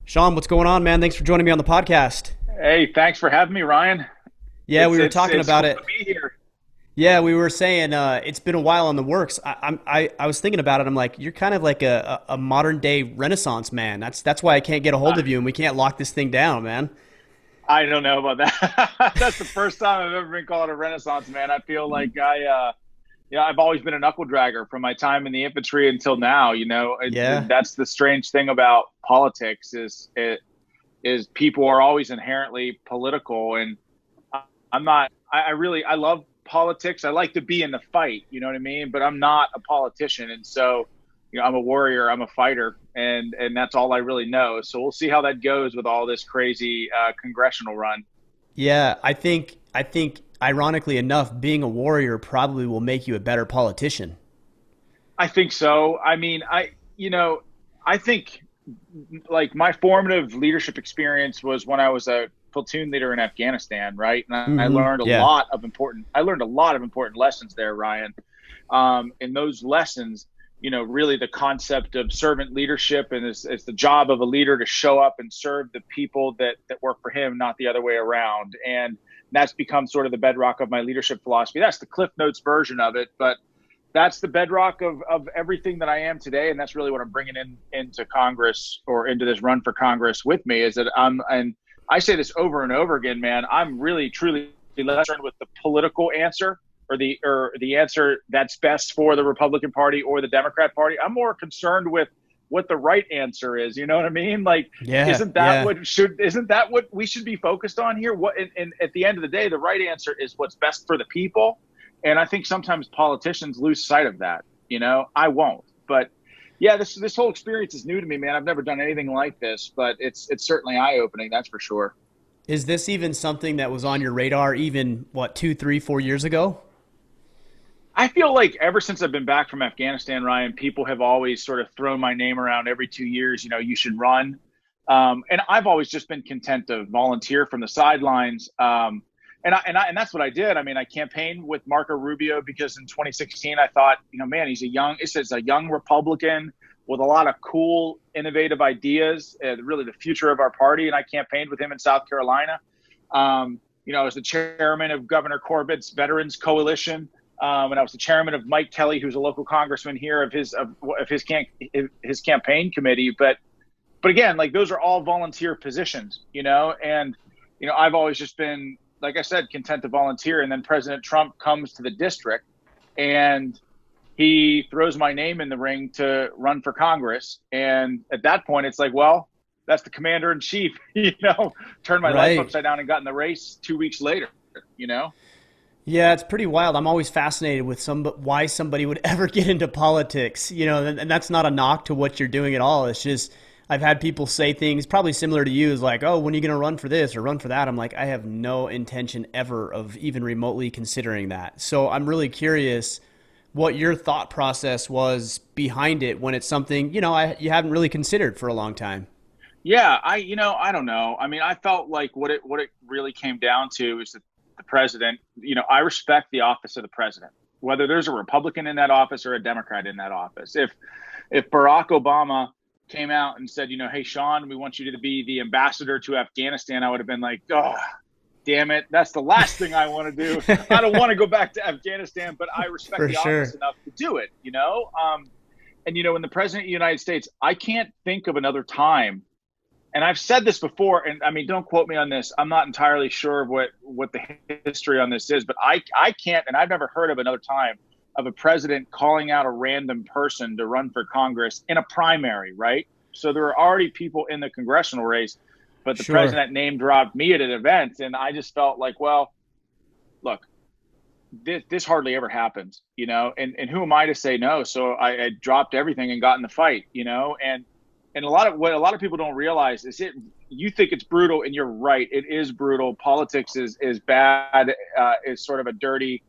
Sean, what's going on, man? Thanks for joining me on the podcast. Hey, thanks for having me, Ryan. Yeah, It's we were it's talking it's about cool it. to be here. Yeah, we were saying it's been a while in the works. I was thinking about it. I'm like, you're kind of like a modern day Renaissance man. That's why I can't get a hold Uh, of you and we can't lock this thing down, man. I don't know about that. That's the first time I've ever been called a Renaissance man. I feel like I've always been a knuckle dragger from my time in the infantry until now. Yeah, That's the strange thing about politics is people are always inherently political, and I'm not. I love politics. I like to be in the fight. You know what I mean? But I'm not a politician, and so I'm a warrior. I'm a fighter, and that's all I really know. So we'll see how that goes with all this crazy congressional run. yeah. I think ironically enough, being a warrior probably will make you a better politician. I think so. I mean, I think like my formative leadership experience was when I was a platoon leader in Afghanistan, right? And I learned a Yeah, lot of important lessons there, Ryan. And those lessons, really the concept of servant leadership, and it's the job of a leader to show up and serve the people that work for him, not the other way around. And that's become sort of the bedrock of my leadership philosophy. That's the Cliff Notes version of it, but that's the bedrock of everything that I am today, and that's really what I'm bringing into Congress, or into this run for Congress with me. Is that and I say this over and over again, man. I'm really truly less concerned with the political answer, or the answer that's best for the Republican Party or the Democrat Party. I'm more concerned with what the right answer is. You know what I mean? Like, yeah, yeah. isn't that what we should be focused on here? And at the end of the day, the right answer is what's best for the people. And I think sometimes politicians lose sight of that. I won't. But yeah, this whole experience is new to me, man. I've never done anything like this, but it's certainly eye opening. That's for sure. Is this even something that was on your radar even what 2, 3, 4 years ago? I feel like ever since I've been back from Afghanistan, Ryan, people have always sort of thrown my name around every 2 years. You should run. And I've always just been content to volunteer from the sidelines. And that's what I did. I mean, I campaigned with Marco Rubio because in 2016 I thought, man, it's a young Republican with a lot of cool, innovative ideas, really the future of our party. And I campaigned with him in South Carolina. I was the chairman of Governor Corbett's Veterans Coalition. And I was the chairman of Mike Kelly, who's a local congressman here, of his campaign committee. But again, like, those are all volunteer positions, and I've always just been, like I said, content to volunteer. And then President Trump comes to the district and he throws my name in the ring to run for Congress. And at that point, it's like, well, that's the commander in chief, turned my life Right. upside down and got in the race 2 weeks later, you know? Yeah, it's pretty wild. I'm always fascinated with why somebody would ever get into politics, and that's not a knock to what you're doing at all. It's just I've had people say things probably similar to you, is like, "Oh, when are you going to run for this or run for that?" I'm like, I have no intention ever of even remotely considering that. So I'm really curious what your thought process was behind it when it's something, you haven't really considered for a long time. Yeah, I don't know. I mean, I felt like what it really came down to is that the president, I respect the office of the president, whether there's a Republican in that office or a Democrat in that office. If Barack Obama came out and said, hey, Sean, we want you to be the ambassador to Afghanistan, I would have been like, oh, damn it, that's the last thing I want to do. I don't want to go back to Afghanistan, but I respect For the office sure. enough to do it. And when the president of the United States, I can't think of another time, and I've said this before, and I mean, don't quote me on this. I'm not entirely sure of what the history on this is, but I can't, and I've never heard of another time of a president calling out a random person to run for Congress in a primary, right? So there are already people in the congressional race, but the Sure. president name dropped me at an event, and I just felt like, well, look, this hardly ever happens, and who am I to say no? So I dropped everything and got in the fight, and what a lot of people don't realize is you think it's brutal, and you're right, it is brutal. Politics is bad, is sort of a dirty,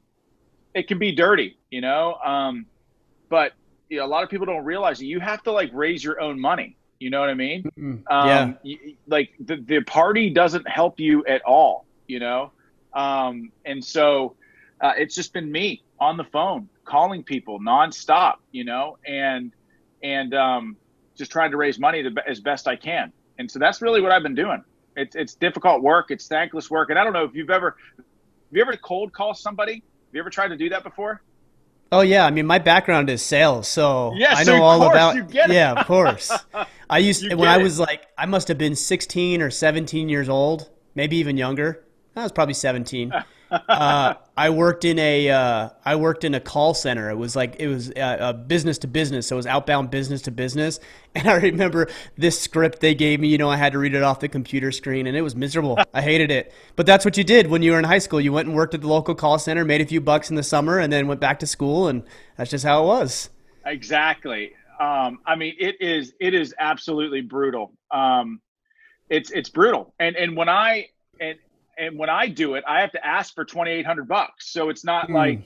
it can be dirty, but a lot of people don't realize that you have to, like, raise your own money. You know what I mean? Yeah. Like, the party doesn't help you at all, and so it's just been me on the phone calling people nonstop, and just trying to raise money as best I can. And so that's really what I've been doing. It's difficult work. It's thankless work. And I don't know if have you ever cold call somebody? Have you ever tried to do that before? Oh yeah, I mean my background is sales, so Yeah, I so know of all course about. you get Yeah, of it. course. I used You when get I it. was like I must have been 16 or 17 years old, maybe even younger. I was probably 17. I worked in a call center. It was business to business, so it was outbound business to business. And I remember this script they gave me. You know, I had to read it off the computer screen, and it was miserable. I hated it. But that's what you did when you were in high school. You went and worked at the local call center, made a few bucks in the summer, and then went back to school, and that's just how it was. Exactly. I mean, it is absolutely brutal. It's brutal. And and when I do it, I have to ask for $2,800. So Hmm.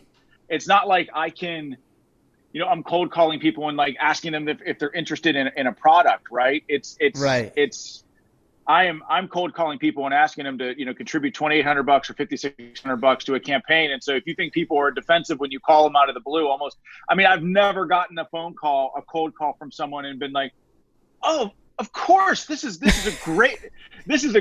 it's not like I can, I'm cold calling people and like asking them if they're interested in a product, right? Right. I'm cold calling people and asking them to, contribute $2,800 or $5,600 to a campaign. And so if you think people are defensive when you call them out of the blue, almost, I mean, I've never gotten a cold call from someone and been like, oh, of course, this is a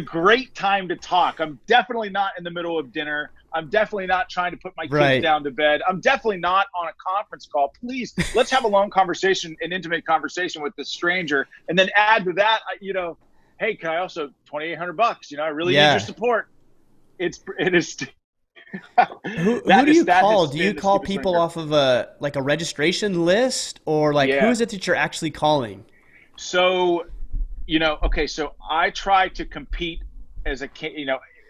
great time to talk. I'm definitely not in the middle of dinner. I'm definitely not trying to put my kids Right. down to bed. I'm definitely not on a conference call. Please, let's have a long conversation, an intimate conversation with this stranger, and then add to that, hey, can I also $2,800? I really need your Yeah. support. It is Who do you that call? has Do you been the call steepest learning people curve. off of a registration list, or like who Yeah. is it that you're actually calling? So okay, so I try to compete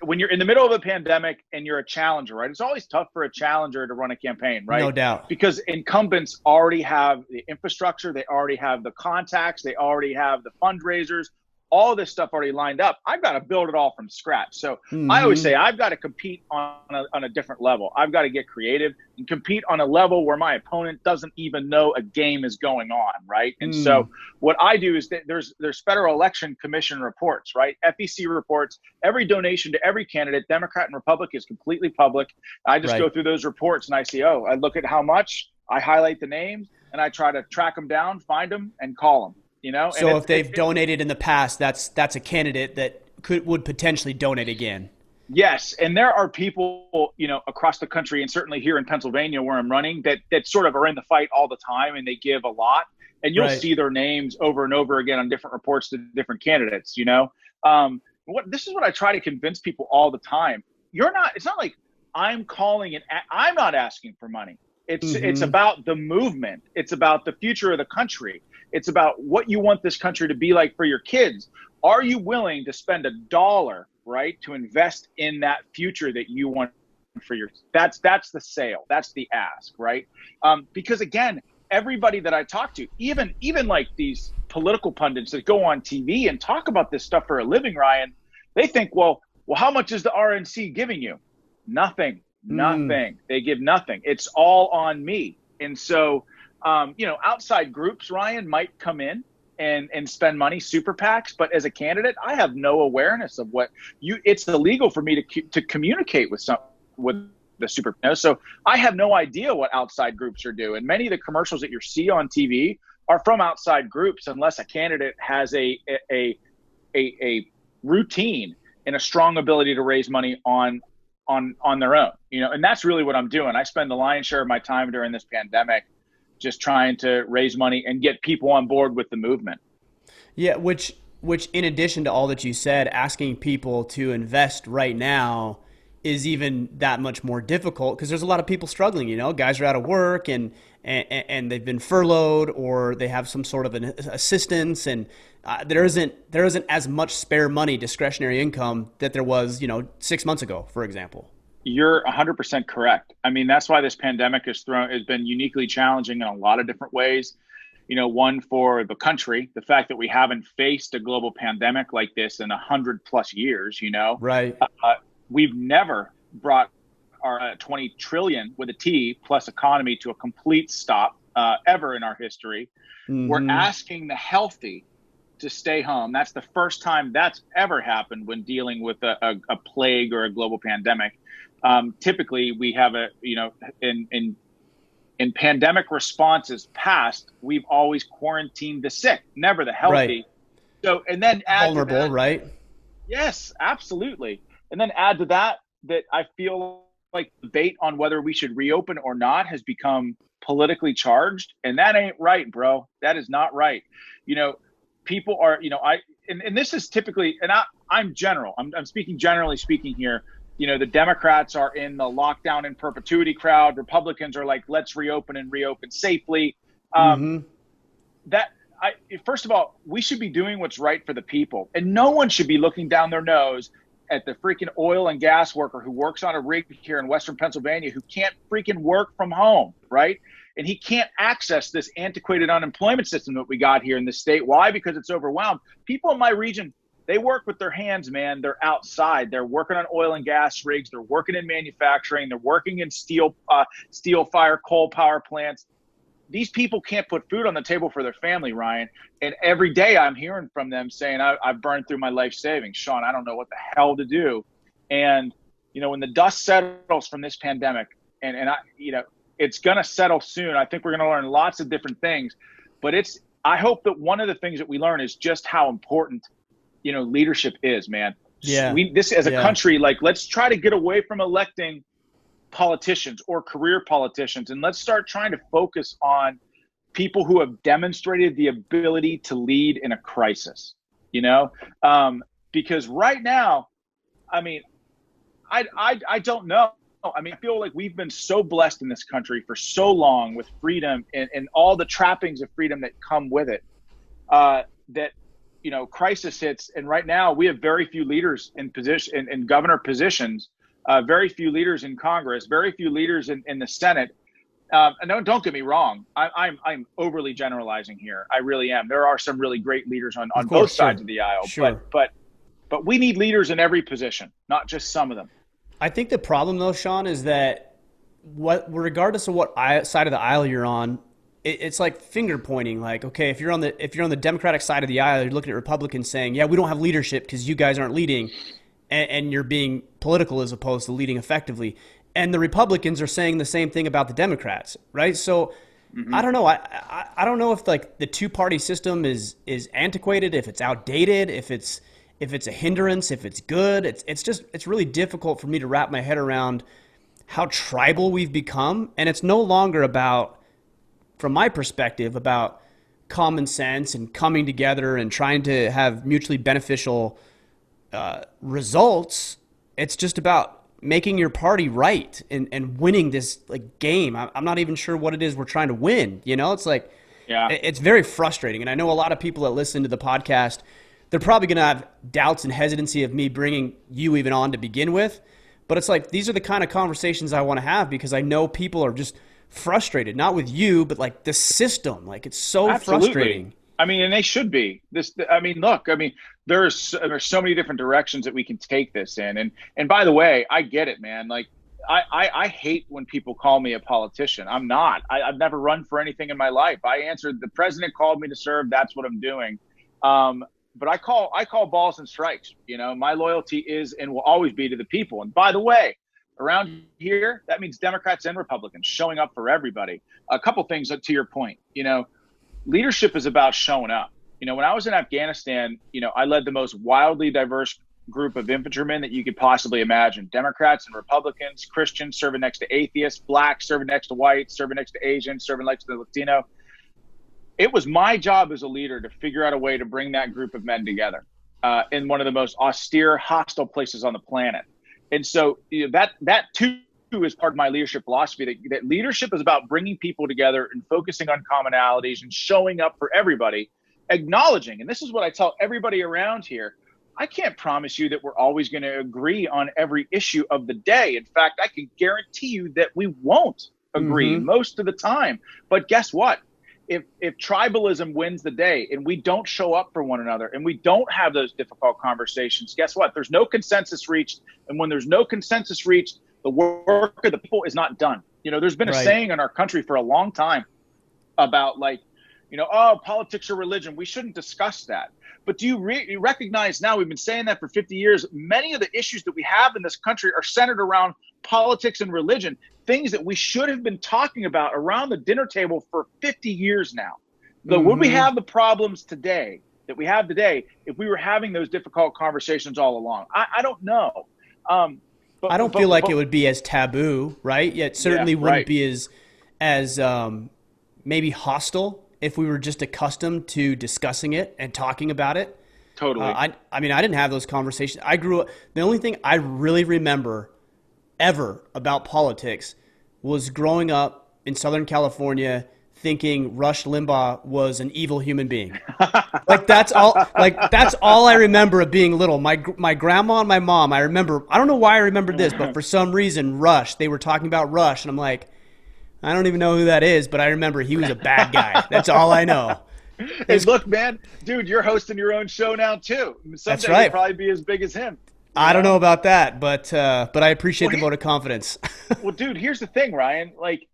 when you're in the middle of a pandemic and you're a challenger, right? It's always tough for a challenger to run a campaign, right? No doubt. Because incumbents already have the infrastructure, they already have the contacts, they already have the fundraisers, all this stuff already lined up. I've got to build it all from scratch. So I always Hmm. say I've got to compete on a different level. I've got to get creative and compete on a level where my opponent doesn't even know a game is going on, right? And so Hmm. what I do is that there's Federal Election Commission reports, right? FEC reports. Every donation to every candidate, Democrat and Republican, is completely public. I just go Right. through those reports and I see, oh, I look at how much, I highlight the names, and I try to track them down, find them, and call them. And So if they've donated in the past, that's a candidate that would potentially donate again. yes, and there are people, across the country, and certainly here in Pennsylvania where I'm running, that sort of are in the fight all the time, and they give a lot, and you'll Right. see their names over and over again on different reports to different candidates. This is what I try to convince people all the time. It's not like I'm calling and I'm not asking for money. It's Hmm. about the movement. It's about the future of the country. It's about what you want this country to be like for your kids. Are you willing to spend $1, right, to invest in that future that you want for your? That's the sale. That's the ask, right? Because again, everybody that I talk to, even like these political pundits that go on TV and talk about this stuff for a living, Ryan, they think, well, how much is the RNC giving you? Nothing, Mm. nothing. They give nothing. It's all on me. And so, outside groups, Ryan, might come in and spend money, super PACs. But as a candidate, I have no awareness of what it's illegal for me to communicate with the super. So I have no idea what outside groups are doing. Many of the commercials that you see on TV are from outside groups, unless a candidate has a routine and a strong ability to raise money on their own. And that's really what I'm doing. I spend the lion's share of my time during this pandemic just trying to raise money and get people on board with the movement. Yeah, which in addition to all that you said, asking people to invest right now is even that much more difficult because there's a lot of people struggling. You know, guys are out of work and they've been furloughed or they have some sort of an assistance, and there isn't as much spare money, discretionary income that there was 6 months ago, for example. You're 100% correct. I mean, that's why this pandemic has been uniquely challenging in a lot of different ways. One for the country, the fact that we haven't faced a global pandemic like this in 100 plus years. Right. We've never brought our 20 trillion with a T plus economy to a complete stop ever in our history. We're Hmm. asking the healthy to stay home. That's the first time that's ever happened when dealing with a plague or a global pandemic. Typically, we have in pandemic responses past, we've always quarantined the sick, never the Right. healthy. So, and then add to Vulnerable, that, right? yes, absolutely. And then add to that that I feel like the debate on whether we should reopen or not has become politically charged. And that ain't right, bro. That is not right. You know, people are, and this is typically, and I'm general, I'm speaking generally speaking here. You know, the Democrats are in the lockdown in perpetuity crowd. Republicans are like, let's reopen and reopen safely. Um, Mm-hmm. that I First of all, we should be doing what's right for the people, and no one should be looking down their nose at the freaking oil and gas worker who works on a rig here in Western Pennsylvania who can't freaking work from home, right? And he can't access this antiquated unemployment system that we got here in this state. Why? Because it's overwhelmed. People in my region, they work with their hands, man. They're outside. They're working on oil and gas rigs. They're working in manufacturing. They're working in steel fire, coal power plants. These people can't put food on the table for their family, Ryan. And every day I'm hearing from them saying, I've burned through my life savings. Sean, I don't know what the hell to do. And, when the dust settles from this pandemic, and it's going to settle soon. I think we're going to learn lots of different things. But I hope that one of the things that we learn is just how important, leadership is, man. Yeah. This as a Yeah. country, like, let's try to get away from electing politicians or career politicians, and let's start trying to focus on people who have demonstrated the ability to lead in a crisis, because right now, I mean, I don't know. I mean, I feel like we've been so blessed in this country for so long with freedom and all the trappings of freedom that come with it, that, crisis hits. And right now we have very few leaders in position, in governor positions, very few leaders in Congress, very few leaders in the Senate. And don't get me wrong, I'm overly generalizing here. I really am. There are some really great leaders on Of both course, sides sure. of the aisle, Sure. but we need leaders in every position, not just some of them. I think the problem though, Sean, is that regardless of what side of the aisle you're on, it's like finger pointing. Like, okay, if you're on the Democratic side of the aisle, you're looking at Republicans saying, "Yeah, we don't have leadership because you guys aren't leading," and you're being political as opposed to leading effectively. And the Republicans are saying the same thing about the Democrats, right? So Mm-hmm. I don't know. I don't know if like the two-party system is antiquated, if it's outdated, if it's a hindrance, if it's good. It's really difficult for me to wrap my head around how tribal we've become, and it's no longer about, from my perspective, about common sense and coming together and trying to have mutually beneficial results. It's just about making your party right and winning this like game. I'm not even sure what it is we're trying to win. It's like, Yeah. it's very frustrating. And I know a lot of people that listen to the podcast, they're probably going to have doubts and hesitancy of me bringing you even on to begin with. But it's like, these are the kind of conversations I want to have because I know people are just frustrated, not with you, but like the system. Like, it's so Absolutely. frustrating. I mean, and they should be. Look, there's so many different directions that we can take this in. And by the way, I get it, man. Like, I hate when people call me a politician. I'm not. I've never run for anything in my life. I answered, the president called me to serve. That's what I'm doing. But I call balls and strikes. My loyalty is and will always be to the people. And by the way, around here, that means Democrats and Republicans showing up for everybody. A couple things to your point. Leadership is about showing up. When I was in Afghanistan, I led the most wildly diverse group of infantrymen that you could possibly imagine. Democrats and Republicans, Christians serving next to atheists, blacks serving next to whites, serving next to Asians, serving next to Latino. It was my job as a leader to figure out a way to bring that group of men together in one of the most austere, hostile places on the planet. And so that too is part of my leadership philosophy, that leadership is about bringing people together and focusing on commonalities and showing up for everybody, acknowledging, and this is what I tell everybody around here, I can't promise you that we're always going to agree on every issue of the day. In fact, I can guarantee you that we won't agree most of the time. But guess what? If tribalism wins the day and we don't show up for one another and we don't have those difficult conversations, guess what? There's no consensus reached. And when there's no consensus reached, the work of the people is not done. There's been a saying in our country for a long time about politics or religion. We shouldn't discuss that. But do you recognize now, we've been saying that for 50 years, many of the issues that we have in this country are centered around politics and religion, things that we should have been talking about around the dinner table for 50 years now. Would we have the problems today that we have today if we were having those difficult conversations all along? I don't know. Um, I don't feel like it would be as taboo, right? Yet yeah, certainly wouldn't right. be as maybe hostile if we were just accustomed to discussing it and talking about it. Totally. I mean, I didn't have those conversations. I grew up. The only thing I really remember ever about politics was growing up in Southern California thinking Rush Limbaugh was an evil human being. Like that's all. Like that's all I remember of being little. My grandma and my mom. I remember. I don't know why I remembered this, but for some reason, Rush. They were talking about Rush, and I'm like, I don't even know who that is, but I remember he was a bad guy. That's all I know. Hey, It's, look, man, dude, you're hosting your own show now too. that's Someday you'll right. probably be as big as him. You I don't know know? about that, but I appreciate Well, the vote of confidence. well, dude, here's the thing, Ryan. Like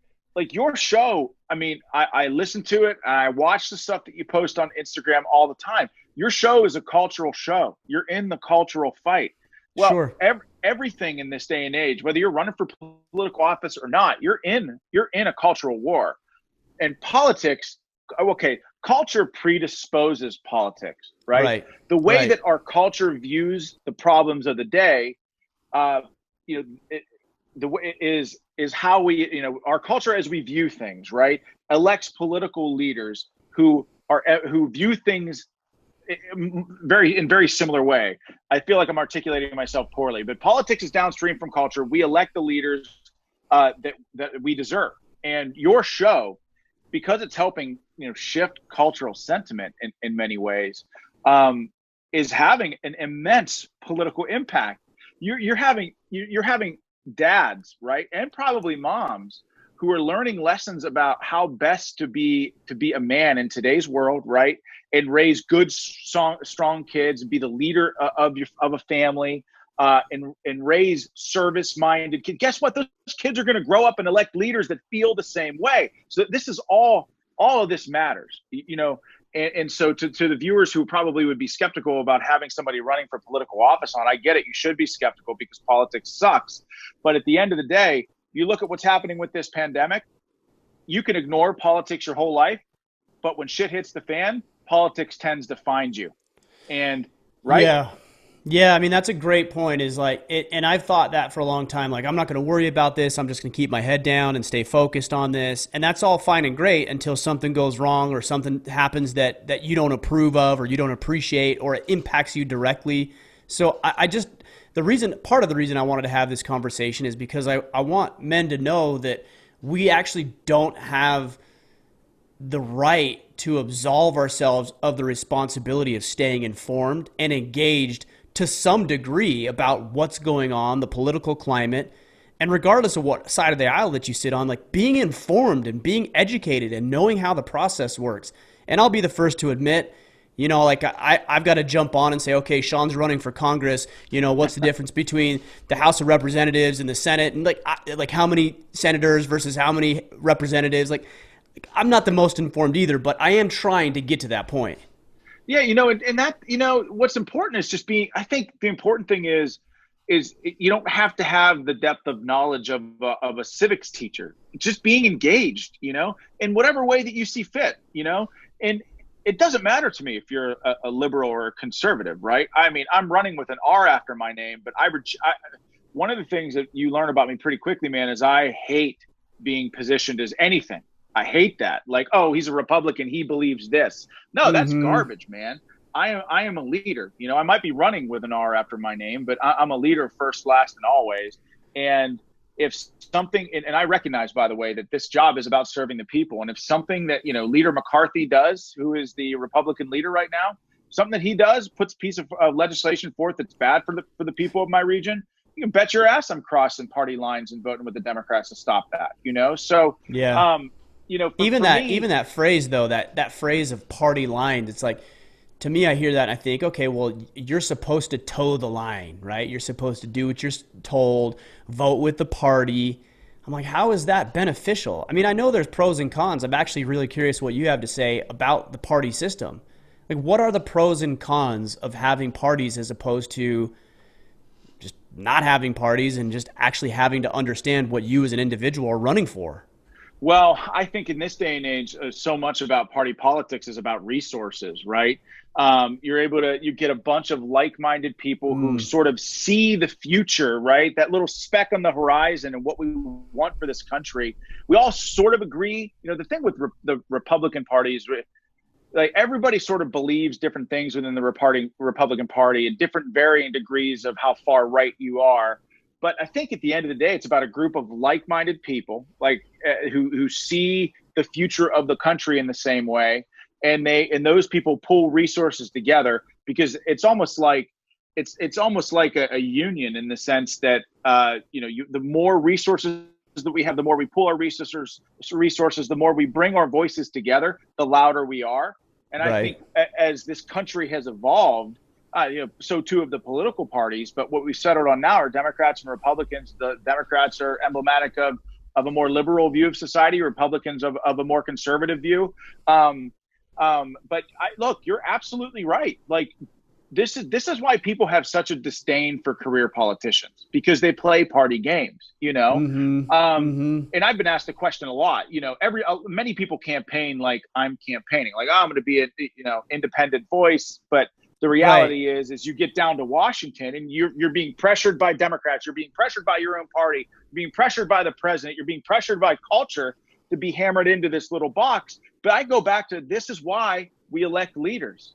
your show. I mean, I listen to it. And I watch the stuff that you post on Instagram all the time. Your show is a cultural show. You're in the cultural fight. Well, Sure. everything in this day and age, whether you're running for political office or not, you're in a cultural war. And politics, okay, culture predisposes politics, right? Right. The way Right. that our culture views the problems of the day, uh, you know, the way is how we, our culture as we view things, right, elects political leaders who view things in very similar way. I feel like I'm articulating myself poorly, but politics is downstream from culture. We elect the leaders that we deserve, and your show, because it's helping shift cultural sentiment in many ways, is having an immense political impact. You're having dads, right, and probably moms who are learning lessons about how best to be a man in today's world, right, and raise good, strong kids, and be the leader of a family, and raise service-minded kids. Guess what? Those kids are going to grow up and elect leaders that feel the same way. So this is all of this matters, And so to the viewers who probably would be skeptical about having somebody running for political office on, I get it. You should be skeptical because politics sucks. But at the end of the day, you look at what's happening with this pandemic, you can ignore politics your whole life, but when shit hits the fan, politics tends to find you. And right? Yeah. Yeah, I mean that's a great point is like it, and I've thought that for a long time, like I'm not going to worry about this. I'm just going to keep my head down and stay focused on this. And that's all fine and great until something goes wrong or something happens that you don't approve of or you don't appreciate or it impacts you directly. So I just part of the reason I wanted to have this conversation is because I want men to know that we actually don't have the right to absolve ourselves of the responsibility of staying informed and engaged to some degree about what's going on, the political climate, and regardless of what side of the aisle that you sit on, like being informed and being educated and knowing how the process works. And I'll be the first to admit, like I've got to jump on and say, okay, Sean's running for Congress. What's the difference between the House of Representatives and the Senate? And like how many senators versus how many representatives? Like I'm not the most informed either, but I am trying to get to that point. Yeah, and that, what's important is just being, I think the important thing is you don't have to have the depth of knowledge of a civics teacher. Just being engaged, in whatever way that you see fit, and it doesn't matter to me if you're a liberal or a conservative, right? I mean, I'm running with an R after my name, but one of the things that you learn about me pretty quickly, man, is I hate being positioned as anything. I hate that. Like, oh, he's a Republican, he believes this. No, that's Mm-hmm. garbage, man. I am a leader. I might be running with an R after my name, but I'm a leader first, last, and always. And if something, and I recognize, by the way, that this job is about serving the people. And if something that, Leader McCarthy does, who is the Republican leader right now, something that he does, puts a piece of legislation forth that's bad for the people of my region, you can bet your ass I'm crossing party lines and voting with the Democrats to stop that, So, Yeah. for me, Even that phrase though, that phrase of party lines, it's like to me I hear that and I think, okay, well you're supposed to toe the line, right? You're supposed to do what you're told, vote with the party. I'm like, how is that beneficial? I mean, I know there's pros and cons. I'm actually really curious what you have to say about the party system. Like what are the pros and cons of having parties as opposed to just not having parties and just actually having to understand what you as an individual are running for? Well, I think in this day and age, so much about party politics is about resources, right? You're able to, you get a bunch of like-minded people who Mm, sort of see the future, right? That little speck on the horizon and what we want for this country. We all sort of agree. You know, the thing with the Republican Party is, like, everybody sort of believes different things within the Republican Party and different varying degrees of how far right you are. But I think at the end of the day, it's about a group of like-minded people, like who see the future of the country in the same way, and those people pull resources together, because it's almost like a union, in the sense that the more resources that we have, the more we pull our resources, the more we bring our voices together, the louder we are. And I right. think as this country has evolved, so too have the political parties. But what we've settled on now are Democrats and Republicans. The Democrats are emblematic of a more liberal view of society, Republicans of a more conservative view. But look, you're absolutely right. Like, this is why people have such a disdain for career politicians, because they play party games, Mm-hmm. Mm-hmm. and I've been asked the question a lot. Many people campaign like I'm campaigning, like, oh, I'm going to be a independent voice. But the Right. reality is you get down to Washington and you're being pressured by Democrats, you're being pressured by your own party, you're being pressured by the president, you're being pressured by culture to be hammered into this little box. But I go back to, this is why we elect leaders,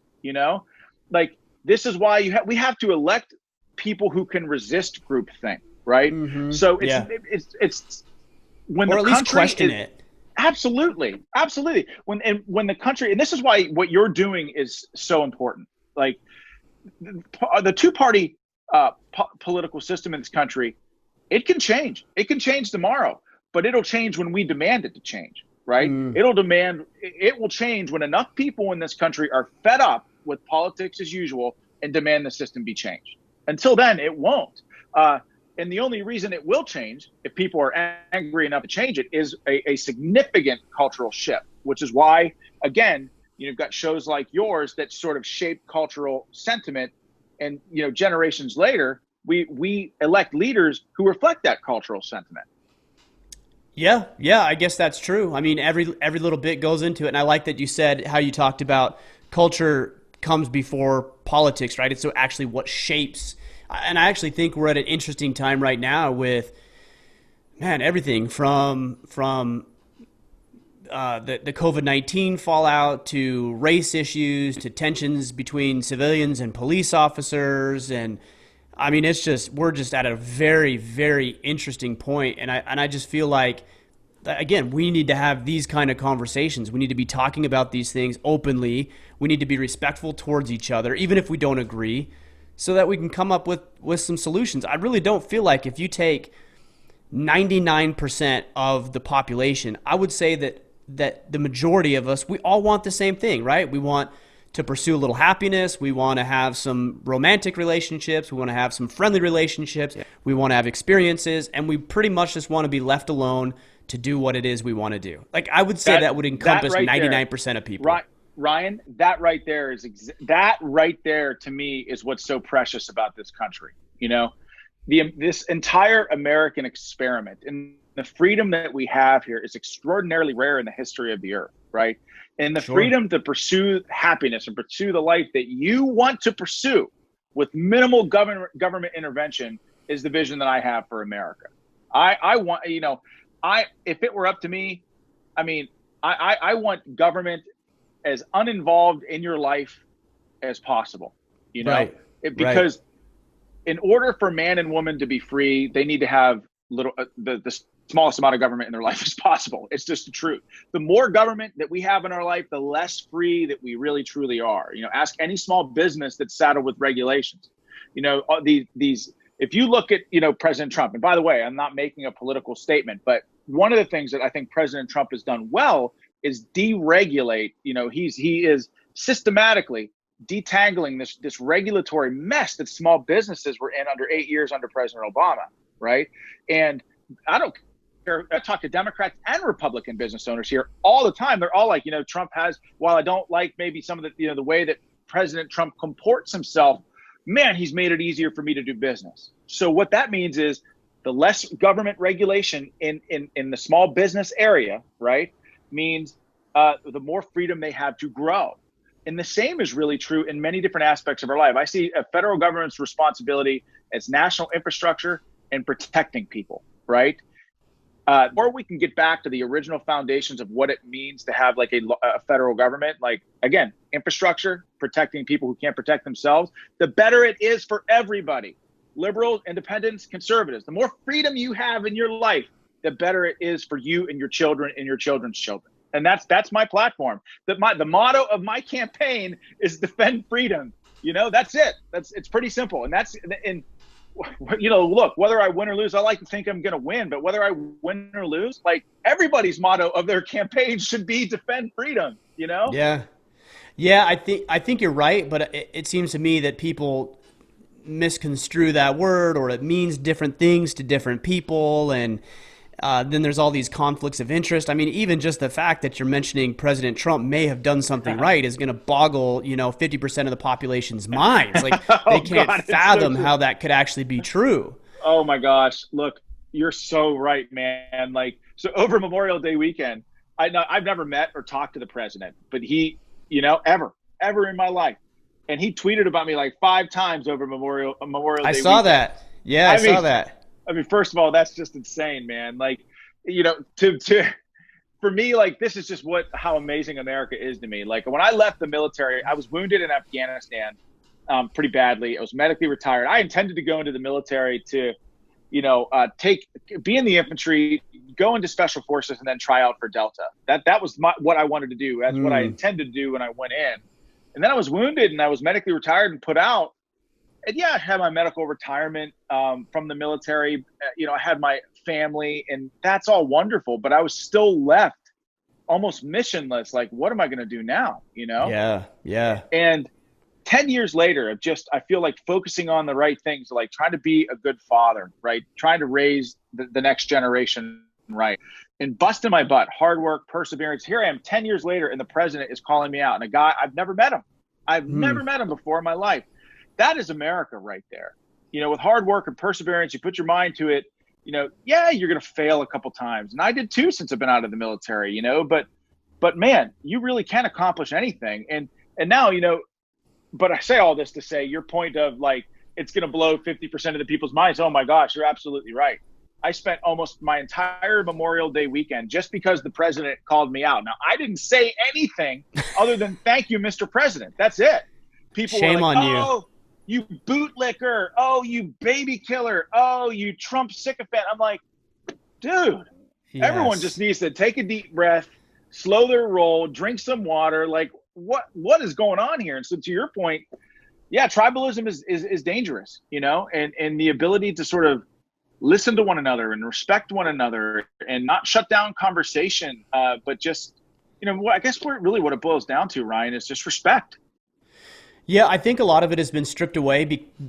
like, this is why we have to elect people who can resist groupthink, right? Mm-hmm. So Yeah. it's when Or the at least country question is, it. absolutely when the country, and this is why what you're doing is so important. Like, the two-party political system in this country, it can change tomorrow, but it'll change when we demand it to change, right? Mm. It will change when enough people in this country are fed up with politics as usual and demand the system be changed. Until then, it won't. And the only reason it will change, if people are angry enough to change it, is a significant cultural shift, which is why, again, you've got shows like yours that sort of shape cultural sentiment. And, generations later, we elect leaders who reflect that cultural sentiment. Yeah, yeah, I guess that's true. I mean, every little bit goes into it, and I like that you said how you talked about culture comes before politics, right? It's so actually what shapes. And I actually think we're at an interesting time right now with, man, everything from the COVID-19 fallout to race issues to tensions between civilians and police officers. And I mean, we're just at a very, very interesting point. And I just feel like, again, we need to have these kind of conversations. We need to be talking about these things openly. We need to be respectful towards each other, even if we don't agree, so that we can come up with some solutions. I really don't feel like, if you take 99% of the population, I would say that the majority of us, we all want the same thing, right? We want to pursue a little happiness. We want to have some romantic relationships. We want to have some friendly relationships. We want to have experiences, and we pretty much just want to be left alone to do what it is we want to do. Like, I would say that would That encompass right there, 99% of people. Ryan, that right there to me is what's so precious about this country. This entire American experiment and the freedom that we have here is extraordinarily rare in the history of the earth, right? And the Sure. freedom to pursue happiness and pursue the life that you want to pursue with minimal government intervention is the vision that I have for America. I want, if it were up to me, I mean, I want government as uninvolved in your life as possible, Right. Right. because in order for man and woman to be free, they need to have the smallest amount of government in their life as possible. It's just the truth. The more government that we have in our life, the less free that we really truly are. Ask any small business that's saddled with regulations. These if you look at President Trump, and by the way, I'm not making a political statement, but one of the things that I think President Trump has done well is deregulate. He is systematically detangling this regulatory mess that small businesses were in under 8 years under President Obama, right? And I don't care. I talk to Democrats and Republican business owners here all the time. They're all like, Trump has, while I don't like maybe some of the, the way that President Trump comports himself, man, he's made it easier for me to do business. So what that means is The less government regulation in the small business area, right, means the more freedom they have to grow. And the same is really true in many different aspects of our life. I see a federal government's responsibility as national infrastructure and protecting people, right? Or we can get back to the original foundations of what it means to have like a federal government, like, again, infrastructure, protecting people who can't protect themselves. The better it is for everybody, liberals, independents, conservatives. The more freedom you have in your life, the better it is for you and your children and your children's children. And that's my platform. The motto of my campaign is defend freedom. That's it. It's pretty simple. And look, whether I win or lose, I like to think I'm going to win, but whether I win or lose, like, everybody's motto of their campaign should be defend freedom, Yeah. Yeah, I think you're right, but it seems to me that people misconstrue that word, or it means different things to different people, and then there's all these conflicts of interest. I mean, even just the fact that you're mentioning President Trump may have done something right is going to boggle, 50% of the population's minds. Like, they can't fathom how that could actually be true. Oh my gosh. Look, you're so right, man. Like, so over Memorial Day weekend, I've never met or talked to the president, but he, ever in my life. And he tweeted about me like 5 times over Memorial Day weekend. I saw that. Yeah, I saw that. I mean, first of all, that's just insane, man. Like, for me, like, this is just how amazing America is to me. Like, when I left the military, I was wounded in Afghanistan pretty badly. I was medically retired. I intended to go into the military to, be in the infantry, go into special forces, and then try out for Delta. That was what I wanted to do. That's what I intended to do when I went in. And then I was wounded and I was medically retired and put out. And yeah, I had my medical retirement from the military. I had my family, and that's all wonderful. But I was still left almost missionless. Like, what am I going to do now? Yeah, yeah. And 10 years later, I feel like focusing on the right things, like trying to be a good father, right? Trying to raise the next generation, right? And busting my butt, hard work, perseverance. Here I am 10 years later, and the president is calling me out. And a guy, I've never met him. I've never met him before in my life. That is America right there. With hard work and perseverance, you put your mind to it, yeah, you're going to fail a couple times. And I did too, since I've been out of the military, but man, you really can accomplish anything. And now, but I say all this to say your point of, like, it's going to blow 50% of the people's minds. Oh my gosh, you're absolutely right. I spent almost my entire Memorial Day weekend just because the president called me out. Now, I didn't say anything other than thank you, Mr. President. That's it. People Shame were like, on you. oh, you bootlicker. Oh, you baby killer. Oh, you Trump sycophant. I'm like, dude, yes. Everyone just needs to take a deep breath, slow their roll, drink some water. Like, what is going on here? And so, to your point, yeah, tribalism is dangerous, and the ability to sort of listen to one another and respect one another and not shut down conversation, but just, I guess what it boils down to, Ryan, is just respect. Yeah, I think a lot of it has been stripped away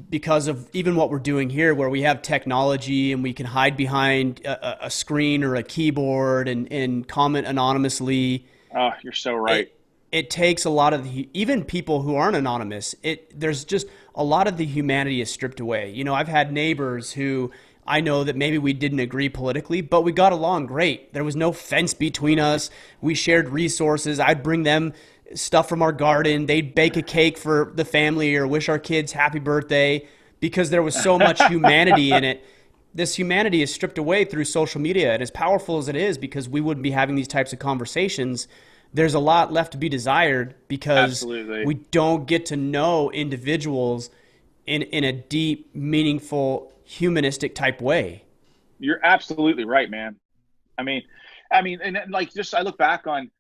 because of even what we're doing here, where we have technology and we can hide behind a screen or a keyboard and comment anonymously. Oh, you're so right. It takes a lot of even people who aren't anonymous. There's just a lot of the humanity is stripped away. I've had neighbors who I know that maybe we didn't agree politically, but we got along great. There was no fence between us. We shared resources. I'd bring them stuff from our garden. They'd bake a cake for the family or wish our kids happy birthday because there was so much humanity in it. This humanity is stripped away through social media. And as powerful as it is, because we wouldn't be having these types of conversations, there's a lot left to be desired because Absolutely. We don't get to know individuals in a deep, meaningful, humanistic type way. You're absolutely right, man. I mean, and like, just I look back on,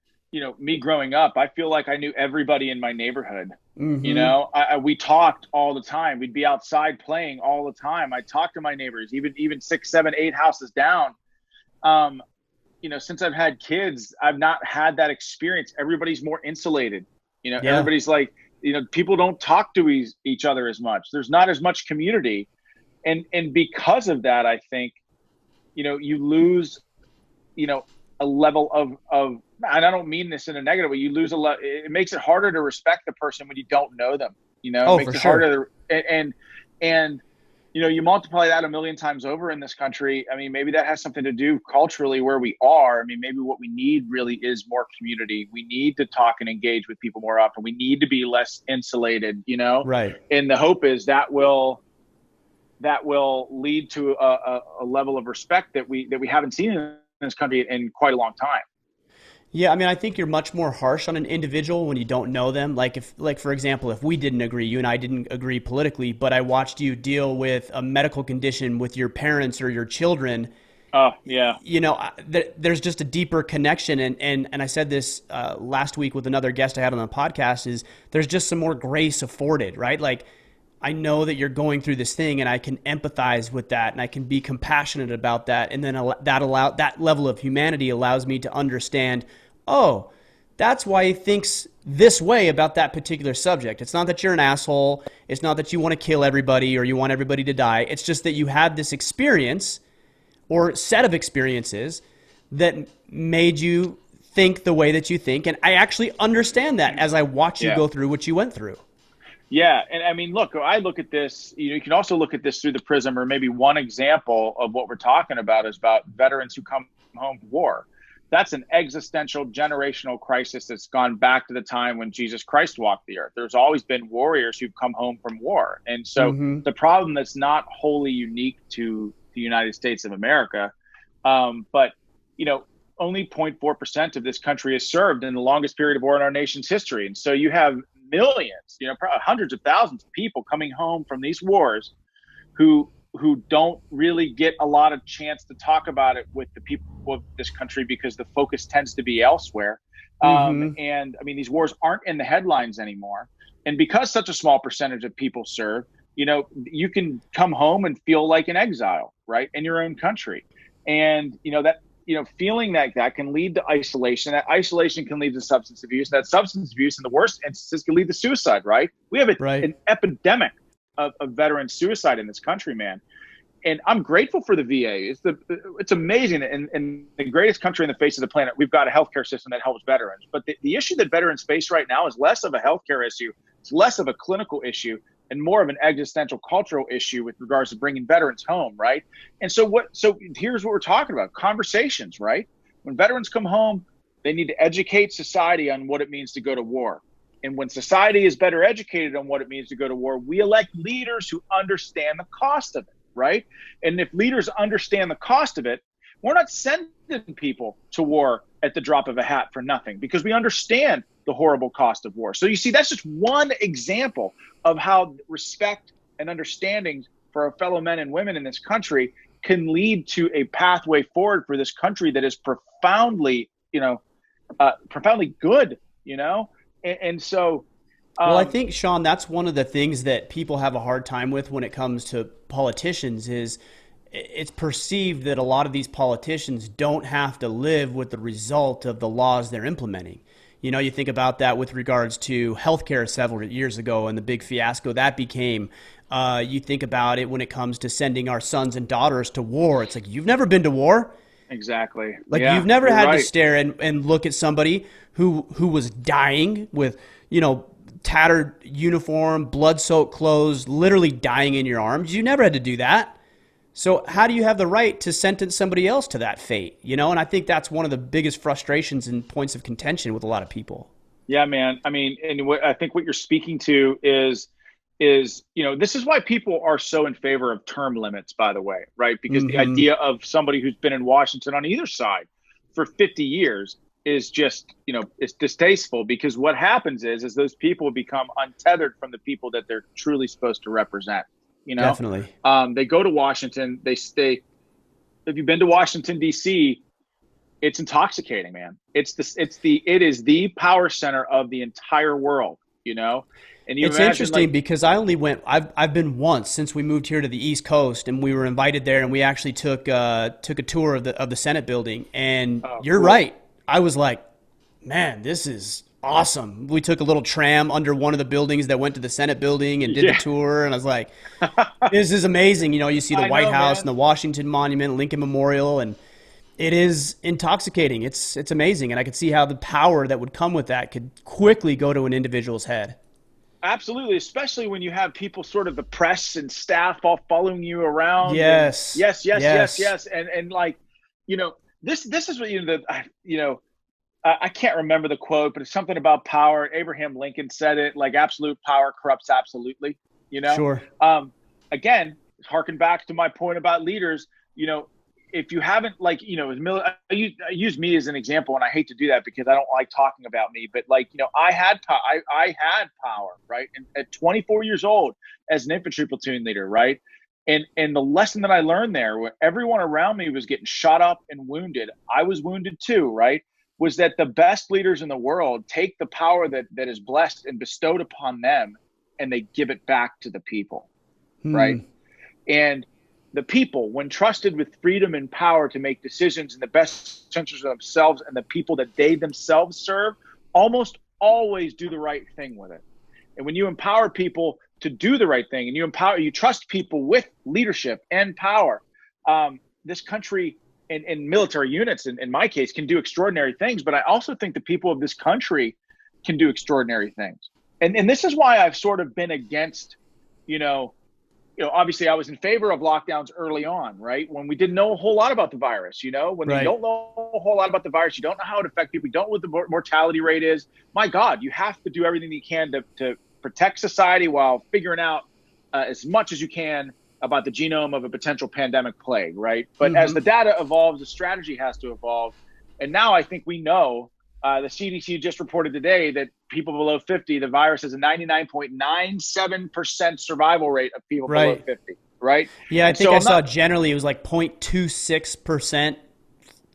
me growing up, I feel like I knew everybody in my neighborhood. Mm-hmm. We talked all the time. We'd be outside playing all the time. I talked to my neighbors, even 6, 7, 8 houses down. Since I've had kids, I've not had that experience. Everybody's more insulated. Yeah. Everybody's like, people don't talk to each other as much. There's not as much community. And because of that, I think, you lose, a level of, and I don't mean this in a negative way, you lose it makes it harder to respect the person when you don't know them. It makes it sure. harder. And you multiply that a million times over in this country. I mean, maybe that has something to do culturally where we are. I mean, maybe what we need really is more community. We need to talk and engage with people more often. We need to be less insulated, Right. and the hope is that will lead to a level of respect that we haven't seen in this country in quite a long time. Yeah, I mean, I think you're much more harsh on an individual when you don't know them. Like for example, if we didn't agree, you and I didn't agree politically, but I watched you deal with a medical condition with your parents or your children, Oh, yeah. there's just a deeper connection. And I said this last week with another guest I had on the podcast is there's just some more grace afforded, right? Like, I know that you're going through this thing and I can empathize with that and I can be compassionate about that. And then that level of humanity allows me to understand, oh, that's why he thinks this way about that particular subject. It's not that you're an asshole. It's not that you want to kill everybody or you want everybody to die. It's just that you had this experience or set of experiences that made you think the way that you think. And I actually understand that as I watch you go through what you went through. Yeah. And I mean, look, I look at this, you can also look at this through the prism, or maybe one example of what we're talking about is about veterans who come home from war. That's an existential generational crisis that's gone back to the time when Jesus Christ walked the earth. There's always been warriors who've come home from war. And so the problem that's not wholly unique to the United States of America, but, only 0.4% of this country is served in the longest period of war in our nation's history. And so you have millions, probably hundreds of thousands of people coming home from these wars who don't really get a lot of chance to talk about it with the people of this country because the focus tends to be elsewhere. And I mean, these wars aren't in the headlines anymore. And because such a small percentage of people serve, you can come home and feel like an exile, right, in your own country. And, feeling like that can lead to isolation. That isolation can lead to substance abuse. That substance abuse, in the worst instances, can lead to suicide, right? We have an epidemic of veteran suicide in this country, man. And I'm grateful for the VA. It's amazing. In the greatest country on the face of the planet, we've got a healthcare system that helps veterans. But the issue that veterans face right now is less of a healthcare issue. It's less of a clinical issue and more of an existential cultural issue with regards to bringing veterans home, right? And so here's what we're talking about: conversations, right? When veterans come home, they need to educate society on what it means to go to war. And when society is better educated on what it means to go to war, we elect leaders who understand the cost of it, right? And if leaders understand the cost of it, we're not sending people to war at the drop of a hat for nothing, because we understand the horrible cost of war. So you see, that's just one example of how respect and understanding for our fellow men and women in this country can lead to a pathway forward for this country that is profoundly good, And so, well, I think, Sean, that's one of the things that people have a hard time with when it comes to politicians is it's perceived that a lot of these politicians don't have to live with the result of the laws they're implementing. You think about that with regards to healthcare several years ago and the big fiasco that became. You think about it when it comes to sending our sons and daughters to war. It's like, you've never been to war. Exactly. Like, you've never had to stare and look at somebody who was dying with, tattered uniform, blood-soaked clothes, literally dying in your arms. You never had to do that. So how do you have the right to sentence somebody else to that fate? And I think that's one of the biggest frustrations and points of contention with a lot of people. Yeah, man. I mean, and I think what you're speaking to is this is why people are so in favor of term limits, by the way, right? Because the idea of somebody who's been in Washington on either side for 50 years is just, it's distasteful, because what happens is those people become untethered from the people that they're truly supposed to represent. Definitely. They go to Washington, they stay. If you've been to Washington, D.C., it's intoxicating, man. It is the power center of the entire world, And it's interesting because I've been once since we moved here to the East Coast, and we were invited there, and we actually took a tour of the Senate building. And you're right. I was like, man, this is awesome. We took a little tram under one of the buildings that went to the Senate building and did the tour. And I was like, this is amazing. You see the White House and the Washington Monument, Lincoln Memorial, and it is intoxicating. It's amazing. And I could see how the power that would come with that could quickly go to an individual's head. Absolutely, especially when you have people, sort of the press and staff, all following you around, and Yes. yes, yes, yes, Yes. yes, and like, you know, this is what, I can't remember the quote, but it's something about power. Abraham Lincoln said it, like, absolute power corrupts absolutely. You know, Sure. um, again, harken back to my point about leaders. You know, if you haven't, like, I use me as an example, and I hate to do that because I don't like talking about me, but, like, I had I had power, right? And at 24 years old, as an infantry platoon leader, right? And the lesson that I learned there, when everyone around me was getting shot up and wounded, I was wounded too, right? Was that the best leaders in the world take the power that is blessed and bestowed upon them, and they give it back to the people, right? Hmm. And the people, when trusted with freedom and power to make decisions in the best interest of themselves and the people that they themselves serve, almost always do the right thing with it. And when you empower people to do the right thing, and you trust people with leadership and power, this country and military units, in my case, can do extraordinary things. But I also think the people of this country can do extraordinary things. And this is why I've sort of been against, obviously I was in favor of lockdowns early on, right? When we didn't know a whole lot about the virus, when you Right. don't know a whole lot about the virus, you don't know how it affects people, you don't know what the mortality rate is. My God, you have to do everything you can to protect society while figuring out as much as you can about the genome of a potential pandemic plague, right? But as Hmm. the data evolves, the strategy has to evolve. And now I think we know, the CDC just reported today that people below 50, the virus has a 99.97% survival rate of people below Right. 50, right? Yeah, I And think so I I'm saw not, generally it was like 0.26%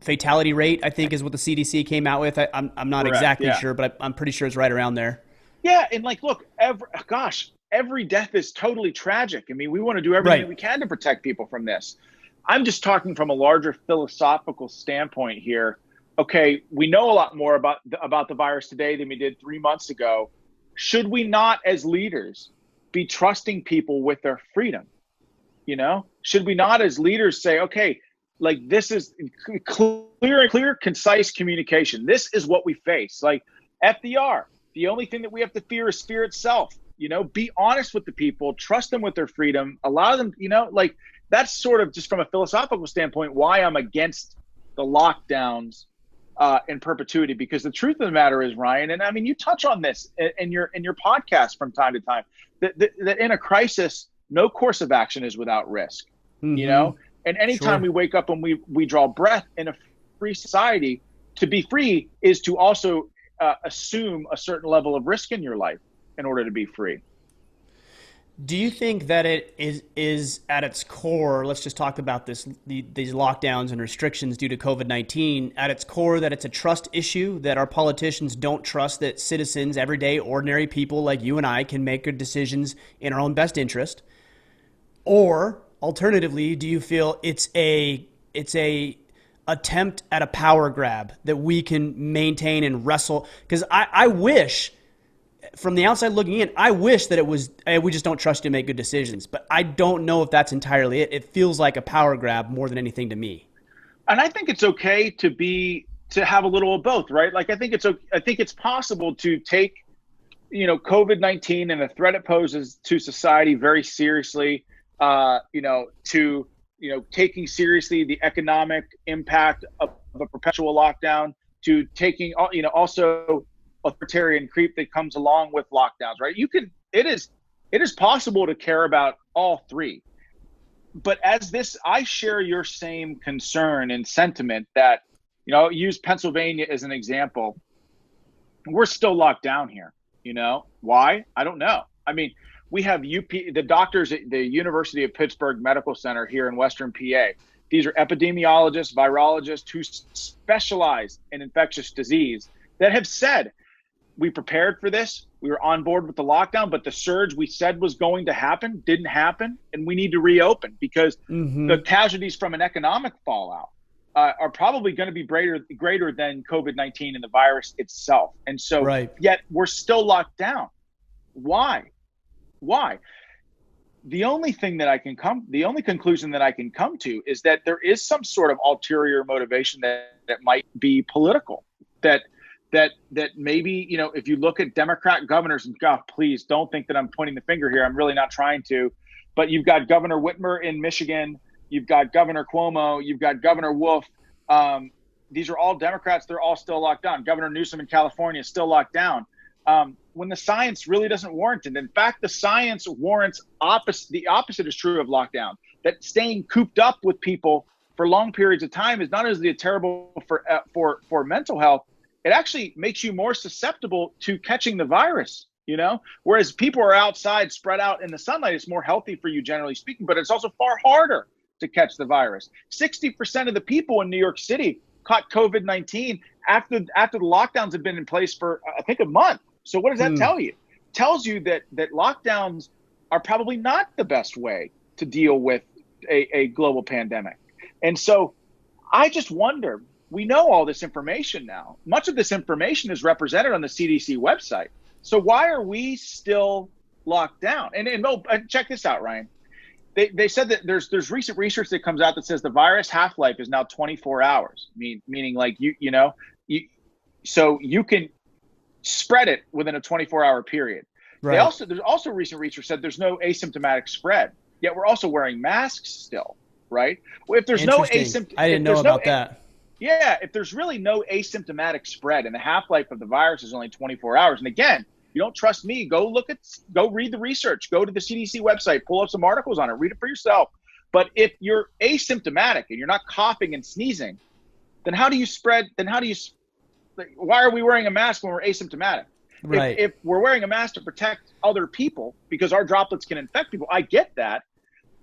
fatality rate, I think is what the CDC came out with. I'm not correct. exactly Yeah. sure, but I'm pretty sure it's right around there. Yeah. And, like, look, every death is totally tragic. I mean, we want to do everything that Right. we can to protect people from this. I'm just talking from a larger philosophical standpoint here. Okay, we know a lot more about the virus today than we did 3 months ago. Should we not, as leaders, be trusting people with their freedom? Should we not, as leaders, say, okay, like, this is clear, concise communication. This is what we face. Like, FDR, the only thing that we have to fear is fear itself. Be honest with the people, trust them with their freedom, allow them, like, that's sort of, just from a philosophical standpoint, why I'm against the lockdowns in perpetuity. Because the truth of the matter is, Ryan, and I mean, you touch on this in your podcast from time to time, that in a crisis, no course of action is without risk. you Hmm. know and anytime Sure. we wake up and we draw breath in a free society, to be free is to also assume a certain level of risk in your life in order to be free. Do you think that it is at its core? Let's just talk about these lockdowns and restrictions due to COVID-19. At its core, that it's a trust issue, that our politicians don't trust that citizens, everyday ordinary people like you and I, can make good decisions in our own best interest. Or alternatively, do you feel it's a attempt at a power grab that we can maintain and wrestle? Because I wish, from the outside looking in, I wish that it was, hey, we just don't trust you to make good decisions. But I don't know if that's entirely it. It feels like a power grab more than anything to me. And I think it's okay to have a little of both, right? Like, I think it's possible to take, COVID-19 and the threat it poses to society very seriously, to, taking seriously the economic impact of a perpetual lockdown, to taking, also authoritarian creep that comes along with lockdowns, right? It is possible to care about all three. But I share your same concern and sentiment that, use Pennsylvania as an example. We're still locked down here. Why? I don't know. I mean, we have the doctors at the University of Pittsburgh Medical Center here in Western PA. These are epidemiologists, virologists who specialize in infectious disease, that have said, we prepared for this. We were on board with the lockdown, but the surge we said was going to happen didn't happen, and we need to reopen because Mm-hmm. the casualties from an economic fallout are probably going to be greater than COVID-19 and the virus itself. And so, Right. yet we're still locked down. Why? Why? The only conclusion that I can come to is that there is some sort of ulterior motivation that might be political. That that maybe, if you look at Democrat governors, and God, please don't think that I'm pointing the finger here. I'm really not trying to. But you've got Governor Whitmer in Michigan. You've got Governor Cuomo. You've got Governor Wolf. These are all Democrats. They're all still locked down. Governor Newsom in California is still locked down. When the science really doesn't warrant it. In fact, the science warrants opposite. The opposite is true of lockdown. That staying cooped up with people for long periods of time is not only terrible for mental health. It actually makes you more susceptible to catching the virus. Whereas people are outside, spread out in the sunlight, it's more healthy for you, generally speaking. But it's also far harder to catch the virus. 60% of the people in New York City caught COVID-19 after the lockdowns have been in place for, I think, a month. So what does that tell you? It tells you that lockdowns are probably not the best way to deal with a global pandemic. And so I just wonder, we know all this information now. Much of this information is represented on the CDC website. So why are we still locked down? And check this out, Ryan. They said that there's recent research that comes out that says the virus half-life is now 24 hours, meaning like so you can spread it within a 24-hour period. Right. There's also recent research said there's no asymptomatic spread, yet we're also wearing masks still, right? Well, if there's no I didn't know about that. Yeah, if there's really no asymptomatic spread and the half-life of the virus is only 24 hours, and again, you don't trust me, go read the research, go to the CDC website, pull up some articles on it, read it for yourself. But if you're asymptomatic and you're not coughing and sneezing, then why are we wearing a mask when we're asymptomatic? Right. If we're wearing a mask to protect other people because our droplets can infect people, I get that.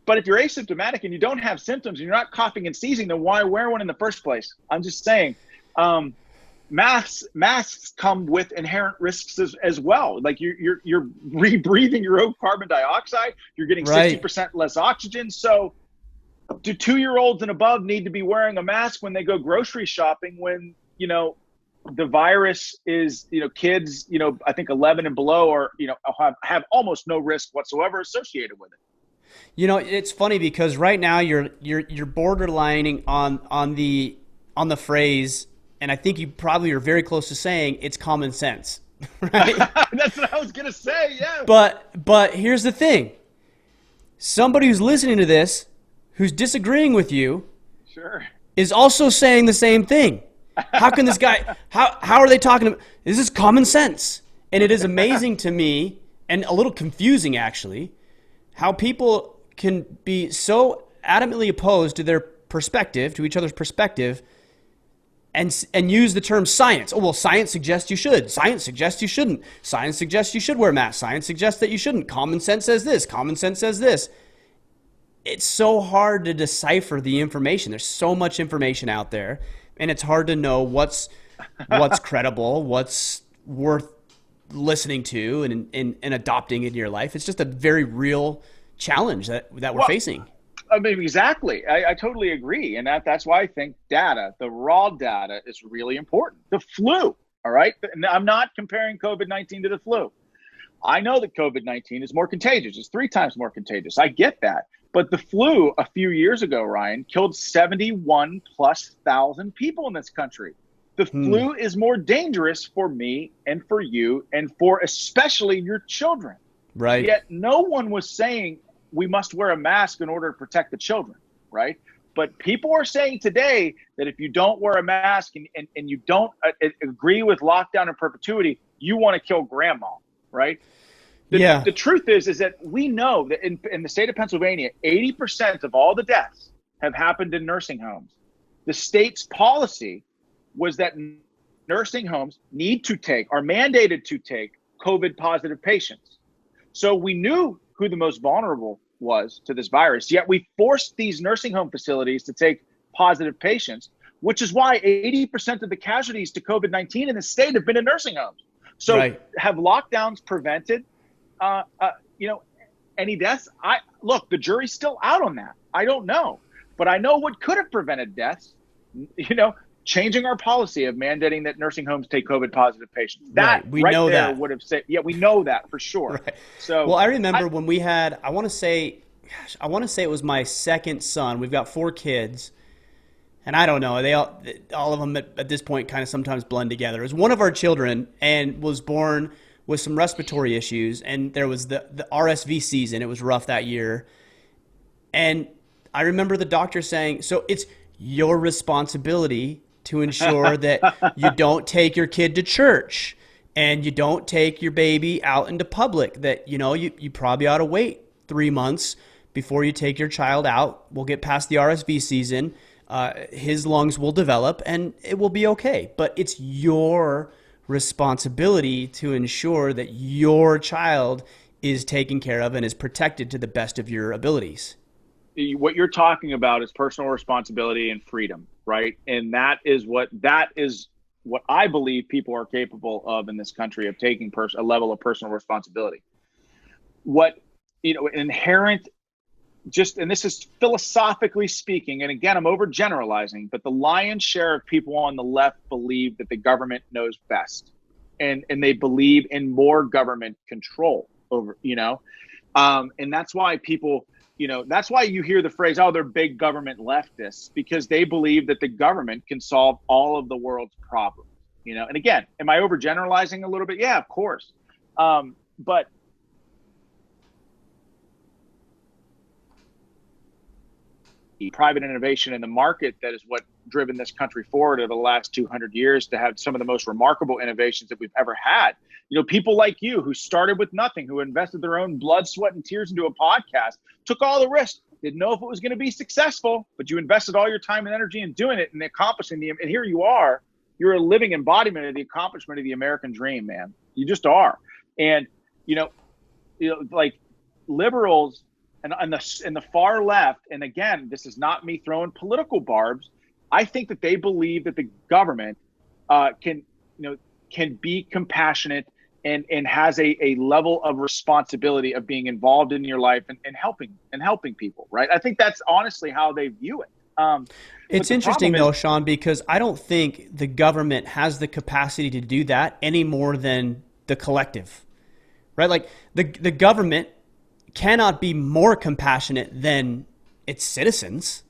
But if you're asymptomatic and you don't have symptoms and you're not coughing and sneezing, then why wear one in the first place? I'm just saying, masks come with inherent risks as well. Like you're rebreathing your own carbon dioxide. You're getting 60% less oxygen. So do 2-year-olds and above need to be wearing a mask when they go grocery shopping when, the virus is, kids, I think 11 and below are, have almost no risk whatsoever associated with it. It's funny because right now you're borderlining on the phrase, and I think you probably are very close to saying it's common sense, right? That's what I was gonna say. Yeah. But here's the thing: somebody who's listening to this, who's disagreeing with you, sure, is also saying the same thing. How can this guy? How are they talking about? This is common sense, and it is amazing to me, and a little confusing actually, how people can be so adamantly opposed to their perspective, to each other's perspective, and use the term science. Oh, well, science suggests you should. Science suggests you shouldn't. Science suggests you should wear masks. Science suggests that you shouldn't. Common sense says this. Common sense says this. It's so hard to decipher the information. There's so much information out there, and it's hard to know what's credible, what's worth listening to and adopting into your life. It's just a very real challenge that we're facing. I mean, exactly. I totally agree. And that's why I think data, the raw data, is really important. The flu, all right? And I'm not comparing COVID-19 to the flu. I know that COVID-19 is more contagious. It's 3 times more contagious. I get that. But the flu a few years ago, Ryan, killed 71,000+ people in this country. The flu is more dangerous for me and for you and for especially your children. Right. Yet no one was saying we must wear a mask in order to protect the children, right? But people are saying today that if you don't wear a mask and you don't agree with lockdown in perpetuity, you want to kill grandma, right? The truth is that we know that in the state of Pennsylvania, 80% of all the deaths have happened in nursing homes. The state's policy was that nursing homes are mandated to take COVID positive patients. So we knew who the most vulnerable was to this virus, yet we forced these nursing home facilities to take positive patients, which is why 80% of the casualties to COVID-19 in the state have been in nursing homes. So have lockdowns prevented, any deaths? Look, the jury's still out on that. I don't know, but I know what could have prevented deaths, changing our policy of mandating that nursing homes take COVID positive patients. That we know that would have said, we know that for sure. Right. So, well, I remember when we had, I want to say it was my second son. We've got 4 kids. and I don't know, all of them at this point kind of sometimes blend together. It was one of our children and was born with some respiratory issues, and there was the RSV season. It was rough that year. And I remember the doctor saying, so it's your responsibility to ensure that you don't take your kid to church and you don't take your baby out into public, that, you probably ought to wait 3 months before you take your child out. We'll get past the RSV season. His lungs will develop and it will be okay. But it's your responsibility to ensure that your child is taken care of and is protected to the best of your abilities. What you're talking about is personal responsibility and freedom, right? And that is what I believe people are capable of in this country, of taking a level of personal responsibility. What, inherent, and this is philosophically speaking, and again, I'm overgeneralizing, but the lion's share of people on the left believe that the government knows best, and they believe in more government control over, and that's why people, that's why you hear the phrase, oh, they're big government leftists, because they believe that the government can solve all of the world's problems, and again, am I overgeneralizing a little bit? Yeah, of course. But private innovation in the market, that is what driven this country forward over the last 200 years to have some of the most remarkable innovations that we've ever had. People like you who started with nothing, who invested their own blood, sweat, and tears into a podcast, took all the risks, didn't know if it was going to be successful, but you invested all your time and energy in doing it and accomplishing and here you are. You're a living embodiment of the accomplishment of the American dream, man. You just are. And, like liberals, and the far left, and again, this is not me throwing political barbs, I think that they believe that the government can be compassionate and has a level of responsibility of being involved in your life and helping people, right? I think that's honestly how they view it. It's interesting though, Sean, because I don't think the government has the capacity to do that any more than the collective, right? Like the government cannot be more compassionate than its citizens,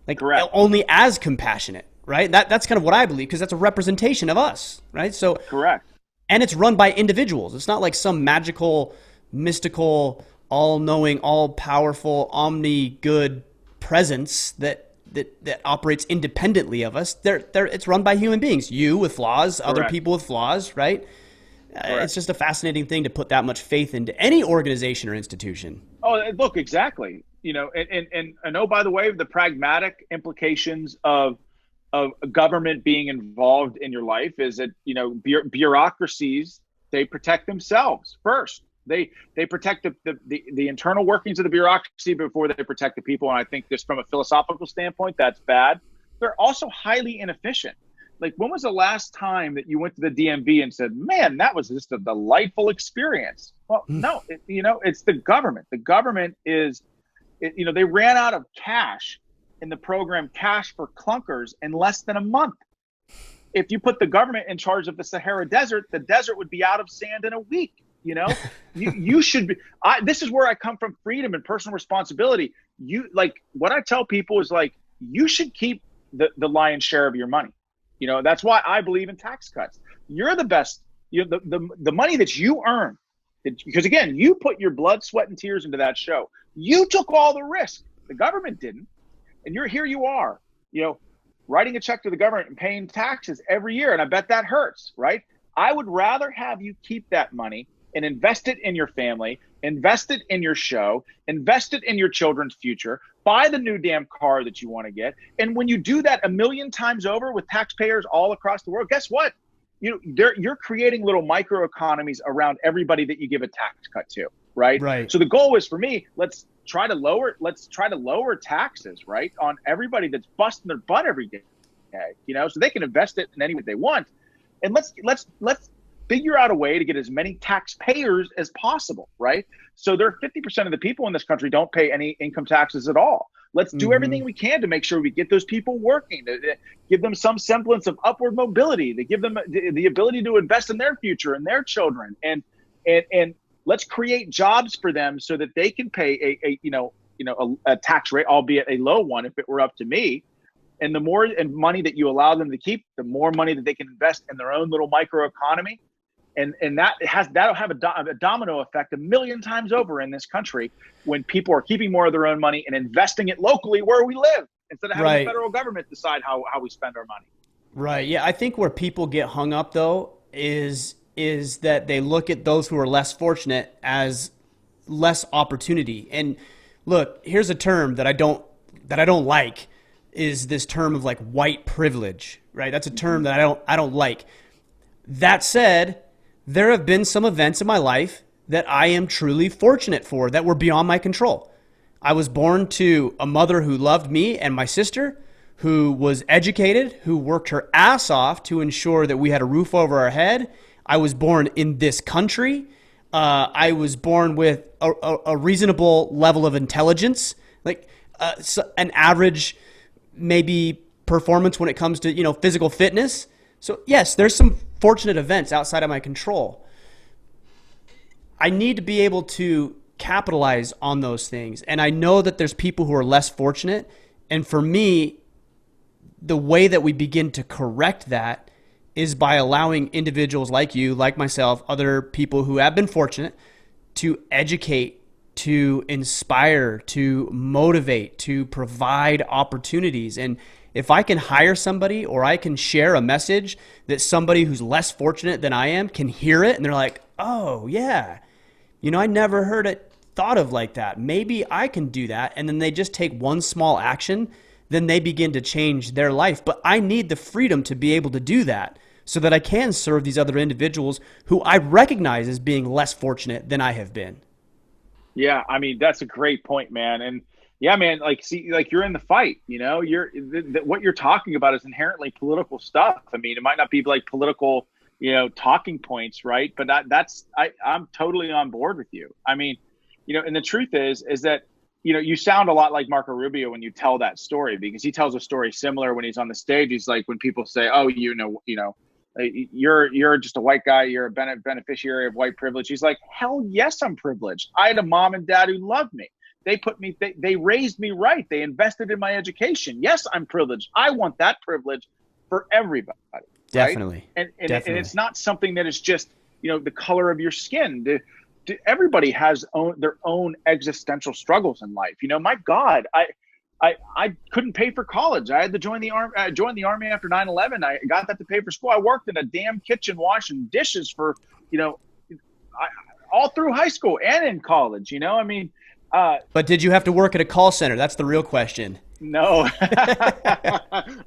like Correct. Only as compassionate, right? That's kind of what I believe, because that's a representation of us, right? So correct. And it's run by individuals. It's not like some magical, mystical, all-knowing, all-powerful, omni-good presence that operates independently of us. It's run by human beings. You with flaws, Correct. Other people with flaws, right? It's just a fascinating thing to put that much faith into any organization or institution. Oh, look, exactly. And oh, by the way, the pragmatic implications of government being involved in your life is that, bureaucracies, they protect themselves first. They protect the internal workings of the bureaucracy before they protect the people. And I think just from a philosophical standpoint, that's bad. They're also highly inefficient. Like, when was the last time that you went to the DMV and said, man, that was just a delightful experience? Well, no, it's the government. The government they ran out of cash in the program Cash for Clunkers in less than a month. If you put the government in charge of the Sahara Desert, the desert would be out of sand in a week. You should be. This is where I come from: freedom and personal responsibility. What I tell people is, you should keep the lion's share of your money. That's why I believe in tax cuts. You're the best. The money that you earn, because again, you put your blood, sweat, and tears into that show. You took all the risk. The government didn't. And here you are, writing a check to the government and paying taxes every year. And I bet that hurts, right? I would rather have you keep that money and invest it in your family, invest it in your show, invest it in your children's future, buy the new damn car that you want to get. And when you do that a million times over with taxpayers all across the world, guess what? You're creating little microeconomies around everybody that you give a tax cut to, right? Right. So the goal is, for me, let's try to lower taxes, right, on everybody that's busting their butt every day, so they can invest it in any way they want. And let's figure out a way to get as many taxpayers as possible, right? So there are 50% of the people in this country don't pay any income taxes at all. Let's do everything we can to make sure we get those people working, to give them some semblance of upward mobility, to give them the ability to invest in their future and their children, and let's create jobs for them so that they can pay a tax rate, albeit a low one if it were up to me, And the more and money that you allow them to keep, the more money that they can invest in their own little micro economy. And that'll have a domino effect a million times over in this country when people are keeping more of their own money and investing it locally where we live instead of having the federal government decide how we spend our money. Right. Yeah. I think where people get hung up though is that they look at those who are less fortunate as less opportunity. And look, here's a term that I don't like, is this term of like white privilege, right? That's a term that I don't like. That said, there have been some events in my life that I am truly fortunate for that were beyond my control. I was born to a mother who loved me and my sister, who was educated, who worked her ass off to ensure that we had a roof over our head. I was born in this country. I was born with a reasonable level of intelligence, like an average maybe performance when it comes to, physical fitness. So yes, there's some fortunate events outside of my control. I need to be able to capitalize on those things. And I know that there's people who are less fortunate. And for me, the way that we begin to correct that is by allowing individuals like you, like myself, other people who have been fortunate to educate, to inspire, to motivate, to provide opportunities. And if I can hire somebody or I can share a message that somebody who's less fortunate than I am can hear it and they're like, oh yeah, I never thought of like that. Maybe I can do that. And then they just take one small action, then they begin to change their life. But I need the freedom to be able to do that so that I can serve these other individuals who I recognize as being less fortunate than I have been. Yeah, I mean, that's a great point, man. And yeah, man, you're in the fight, what you're talking about is inherently political stuff. I mean, it might not be like political, talking points, right? But I'm totally on board with you. I mean, and the truth is that, you sound a lot like Marco Rubio when you tell that story, because he tells a story similar when he's on the stage. He's like, when people say, oh, you're just a white guy, you're a beneficiary of white privilege. He's like, hell yes, I'm privileged. I had a mom and dad who loved me. They raised me right. They invested in my education. Yes, I'm privileged. I want that privilege for everybody. Definitely. Right? And Definitely. it's not something that is just, the color of your skin. Everybody has their own existential struggles in life. My God, I couldn't pay for college. I had to join the army. I joined the army after 9/11. I got that to pay for school. I worked in a damn kitchen washing dishes for, all through high school and in college. I mean, but did you have to work at a call center? That's the real question. No,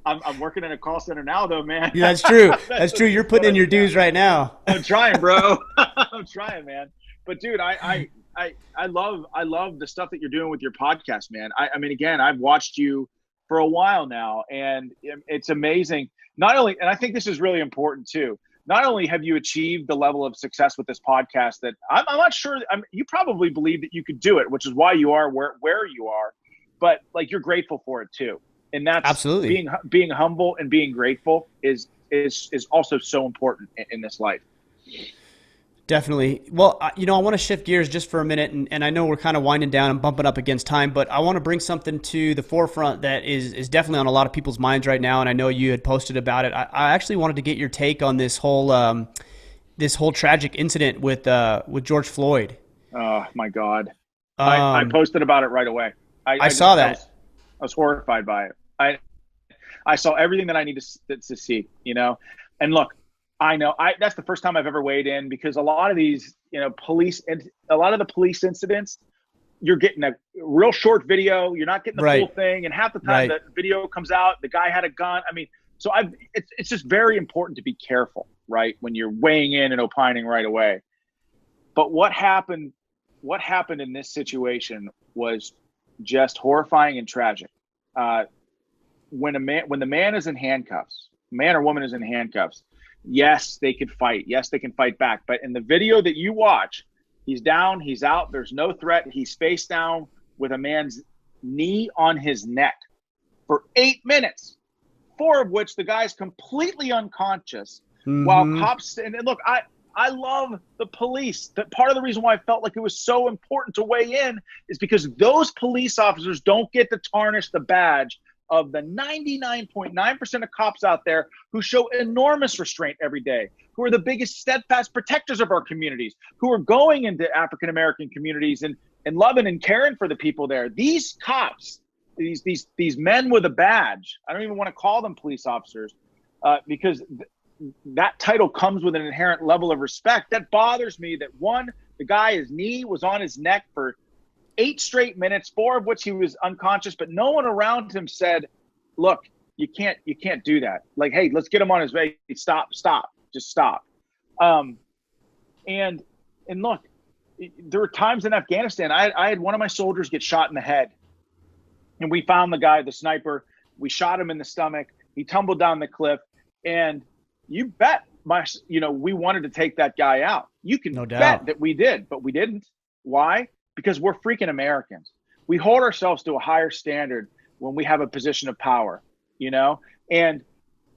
I'm working in a call center now, though, man. Yeah, that's true. That's true. You're putting in your dues right now. I'm trying, bro. I'm trying, man. But dude, I love the stuff that you're doing with your podcast, man. I mean, again, I've watched you for a while now, and it's amazing. Not only, and I think this is really important too. Not only have you achieved the level of success with this podcast that I'm not sure. You probably believe that you could do it, which is why you are where you are. But like, you're grateful for it too, and that's absolutely being humble and being grateful is also so important in this life. Definitely. Well, I want to shift gears just for a minute, and I know we're kind of winding down and bumping up against time, but I want to bring something to the forefront that is definitely on a lot of people's minds right now, and I know you had posted about it. I actually wanted to get your take on this whole tragic incident with George Floyd. Oh my God! I posted about it right away. I saw that. I was horrified by it. I saw everything that I need to see. And look. I know that's the first time I've ever weighed in, because a lot of these, a lot of the police incidents, you're getting a real short video. You're not getting the full thing. And half the time the video comes out, the guy had a gun. I mean, so it's just very important to be careful, right? When you're weighing in and opining right away. But what happened in this situation was just horrifying and tragic. When the man is in handcuffs, man or woman is in handcuffs, yes, they could fight. Yes, they can fight back. But in the video that you watch, he's down, he's out, there's no threat. He's face down with a man's knee on his neck for 8 minutes, 4 of which the guy's completely unconscious. While cops, and look, I love the police. That part of the reason why I felt like it was so important to weigh in is because those police officers don't get to tarnish the badge of the 99.9% of cops out there who show enormous restraint every day, who are the biggest steadfast protectors of our communities, who are going into African-American communities and loving and caring for the people there. These cops, these men with a badge, I don't even want to call them police officers, because that title comes with an inherent level of respect. That bothers me that one, the guy, his knee was on his neck for 8 straight minutes, 4 of which he was unconscious, but no one around him said, look, you can't do that. Like, hey, let's get him on his way. Stop, just stop. And look, there were times in Afghanistan, I had one of my soldiers get shot in the head, and we found the guy, the sniper. We shot him in the stomach. He tumbled down the cliff, and you bet we wanted to take that guy out. You can bet that we did, but we didn't. Why? Because we're freaking Americans. We hold ourselves to a higher standard when we have a position of power, And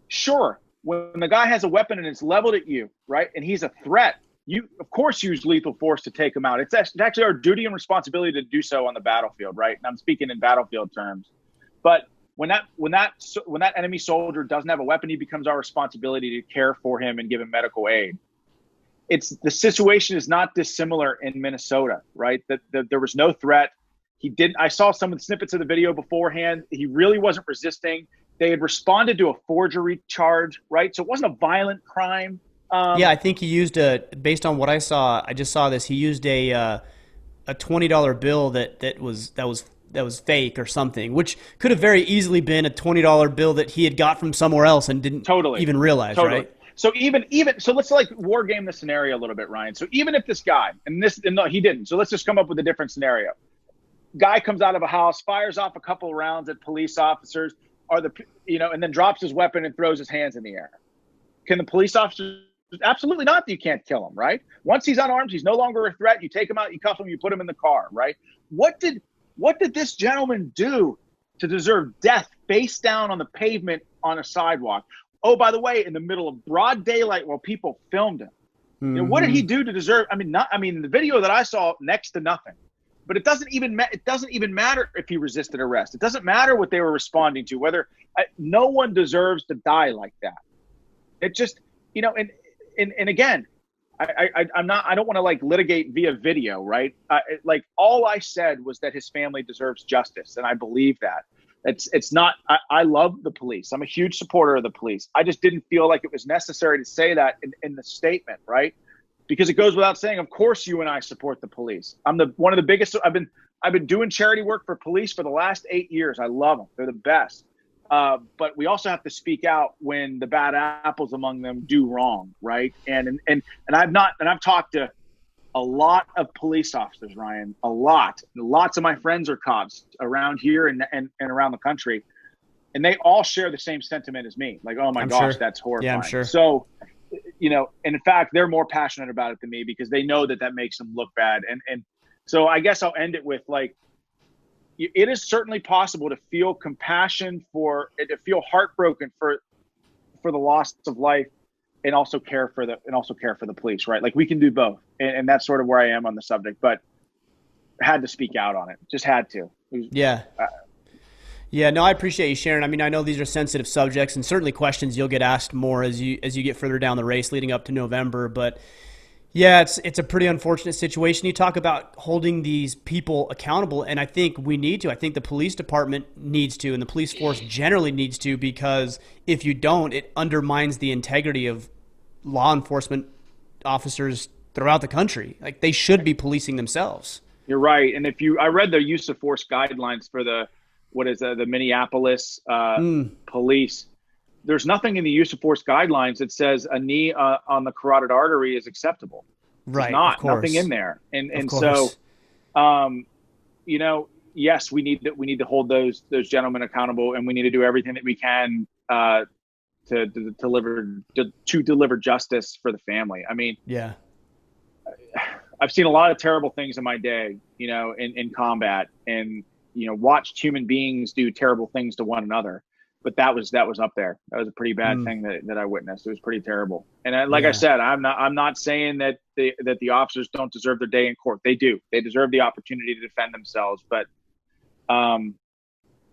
sure, when the guy has a weapon and it's leveled at you, right, and he's a threat, you, of course, use lethal force to take him out. It's actually our duty and responsibility to do so on the battlefield, right? And I'm speaking in battlefield terms. But when that enemy soldier doesn't have a weapon, it becomes our responsibility to care for him and give him medical aid. The situation is not dissimilar in Minnesota, right? That there was no threat. I saw some of the snippets of the video beforehand. He really wasn't resisting. They had responded to a forgery charge, right? So it wasn't a violent crime. Yeah, I think he used based on what I saw, I just saw this. He used a $20 bill that was fake or something, which could have very easily been a $20 bill that he had got from somewhere else and didn't even realize, right? So so let's war game the scenario a little bit, Ryan. So even if this guy, and no, he didn't. So let's just come up with a different scenario. Guy comes out of a house, fires off a couple of rounds at police officers, and then drops his weapon and throws his hands in the air. Can the police officers? Absolutely not. You can't kill him, right? Once he's unarmed, he's no longer a threat. You take him out, you cuff him, you put him in the car, right? What did this gentleman do to deserve death face down on the pavement on a sidewalk? Oh, by the way, in the middle of broad daylight while people filmed him. Mm-hmm. What did he do to deserve? The video that I saw, next to nothing. But it doesn't even matter if he resisted arrest. It doesn't matter what they were responding to. No one deserves to die like that. It just, and again, I don't want to litigate via video, right? All I said was that his family deserves justice, and I believe that. It's not. I love the police. I'm a huge supporter of the police. I just didn't feel like it was necessary to say that in the statement, right? Because it goes without saying. Of course, you and I support the police. I'm one of the biggest. I've been doing charity work for police for the last 8 years. I love them. They're the best. But we also have to speak out when the bad apples among them do wrong, right? And I've talked to a lot of police officers, Ryan, a lot. Lots of my friends are cops around here and around the country, and they all share the same sentiment as me. Like, oh my gosh, that's horrifying. Yeah, I'm sure. So, and in fact, they're more passionate about it than me because they know that makes them look bad. And so I guess I'll end it with it is certainly possible to feel compassion to feel heartbroken for the loss of life, and also care for the police, right? We can do both, and that's sort of where I am on the subject. But I had to speak out on it, just had to. Yeah. No, I appreciate you sharing. I know these are sensitive subjects, and certainly questions you'll get asked more as you get further down the race leading up to November. But yeah, it's a pretty unfortunate situation. You talk about holding these people accountable, and I think we need to. I think the police department needs to, and the police force generally needs to, because if you don't, it undermines the integrity of law enforcement officers throughout the country. They should be policing themselves. You're right. And I read the use of force guidelines for the Minneapolis police. There's nothing in the use of force guidelines that says a knee on the carotid artery is acceptable. Right. Nothing in there. And so, yes, we need to hold those gentlemen accountable, and we need to do everything that we can to deliver justice for the family. Yeah. I've seen a lot of terrible things in my day, in combat, and watched human beings do terrible things to one another. But that was up there. That was a pretty bad thing that I witnessed. It was pretty terrible. And I said, I'm not saying that the officers don't deserve their day in court. They do. They deserve the opportunity to defend themselves. But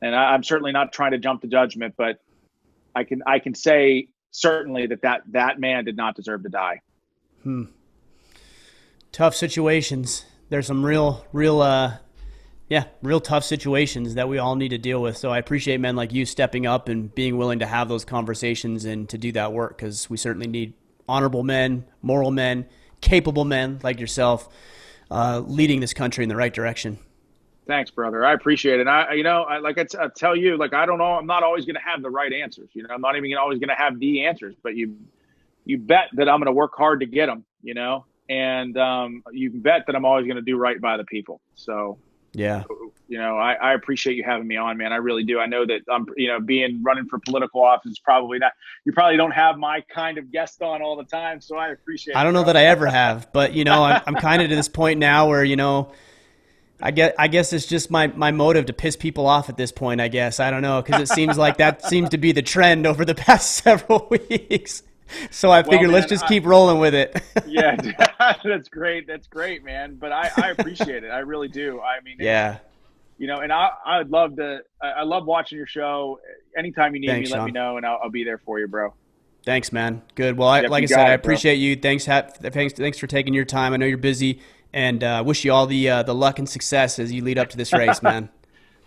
And I'm certainly not trying to jump to judgment, but I can say certainly that man did not deserve to die. Tough situations. There's some real tough situations that we all need to deal with. So I appreciate men like you stepping up and being willing to have those conversations and to do that work, because we certainly need honorable men, moral men, capable men like yourself leading this country in the right direction. Thanks, brother. I appreciate it. I tell you, like, I don't know. I'm not always going to have the right answers. I'm not even always going to have the answers, but you bet that I'm going to work hard to get them, and you can bet that I'm always going to do right by the people. So, Yeah. I appreciate you having me on, man. I really do. I know that being running for political office, probably not, you probably don't have my kind of guest on all the time. So I appreciate it. I don't know that I ever have, but I'm kind of to this point now where, I guess it's just my motive to piss people off at this point, I guess. I don't know, because it seems like that seems to be the trend over the past several weeks. So I figured, let's just keep rolling with it. Yeah, that's great. That's great, man. But I appreciate it. I really do. I mean, yeah. And I'd love to. I love watching your show. Anytime you need Thanks, me, let Sean. me know, and I'll be there for you, bro. Thanks, man. Good. Well, like I said, I appreciate you. Thanks for taking your time. I know you're busy, and wish you all the luck and success as you lead up to this race, man.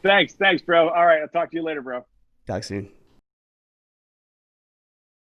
Thanks, bro. All right, I'll talk to you later, bro. Talk soon.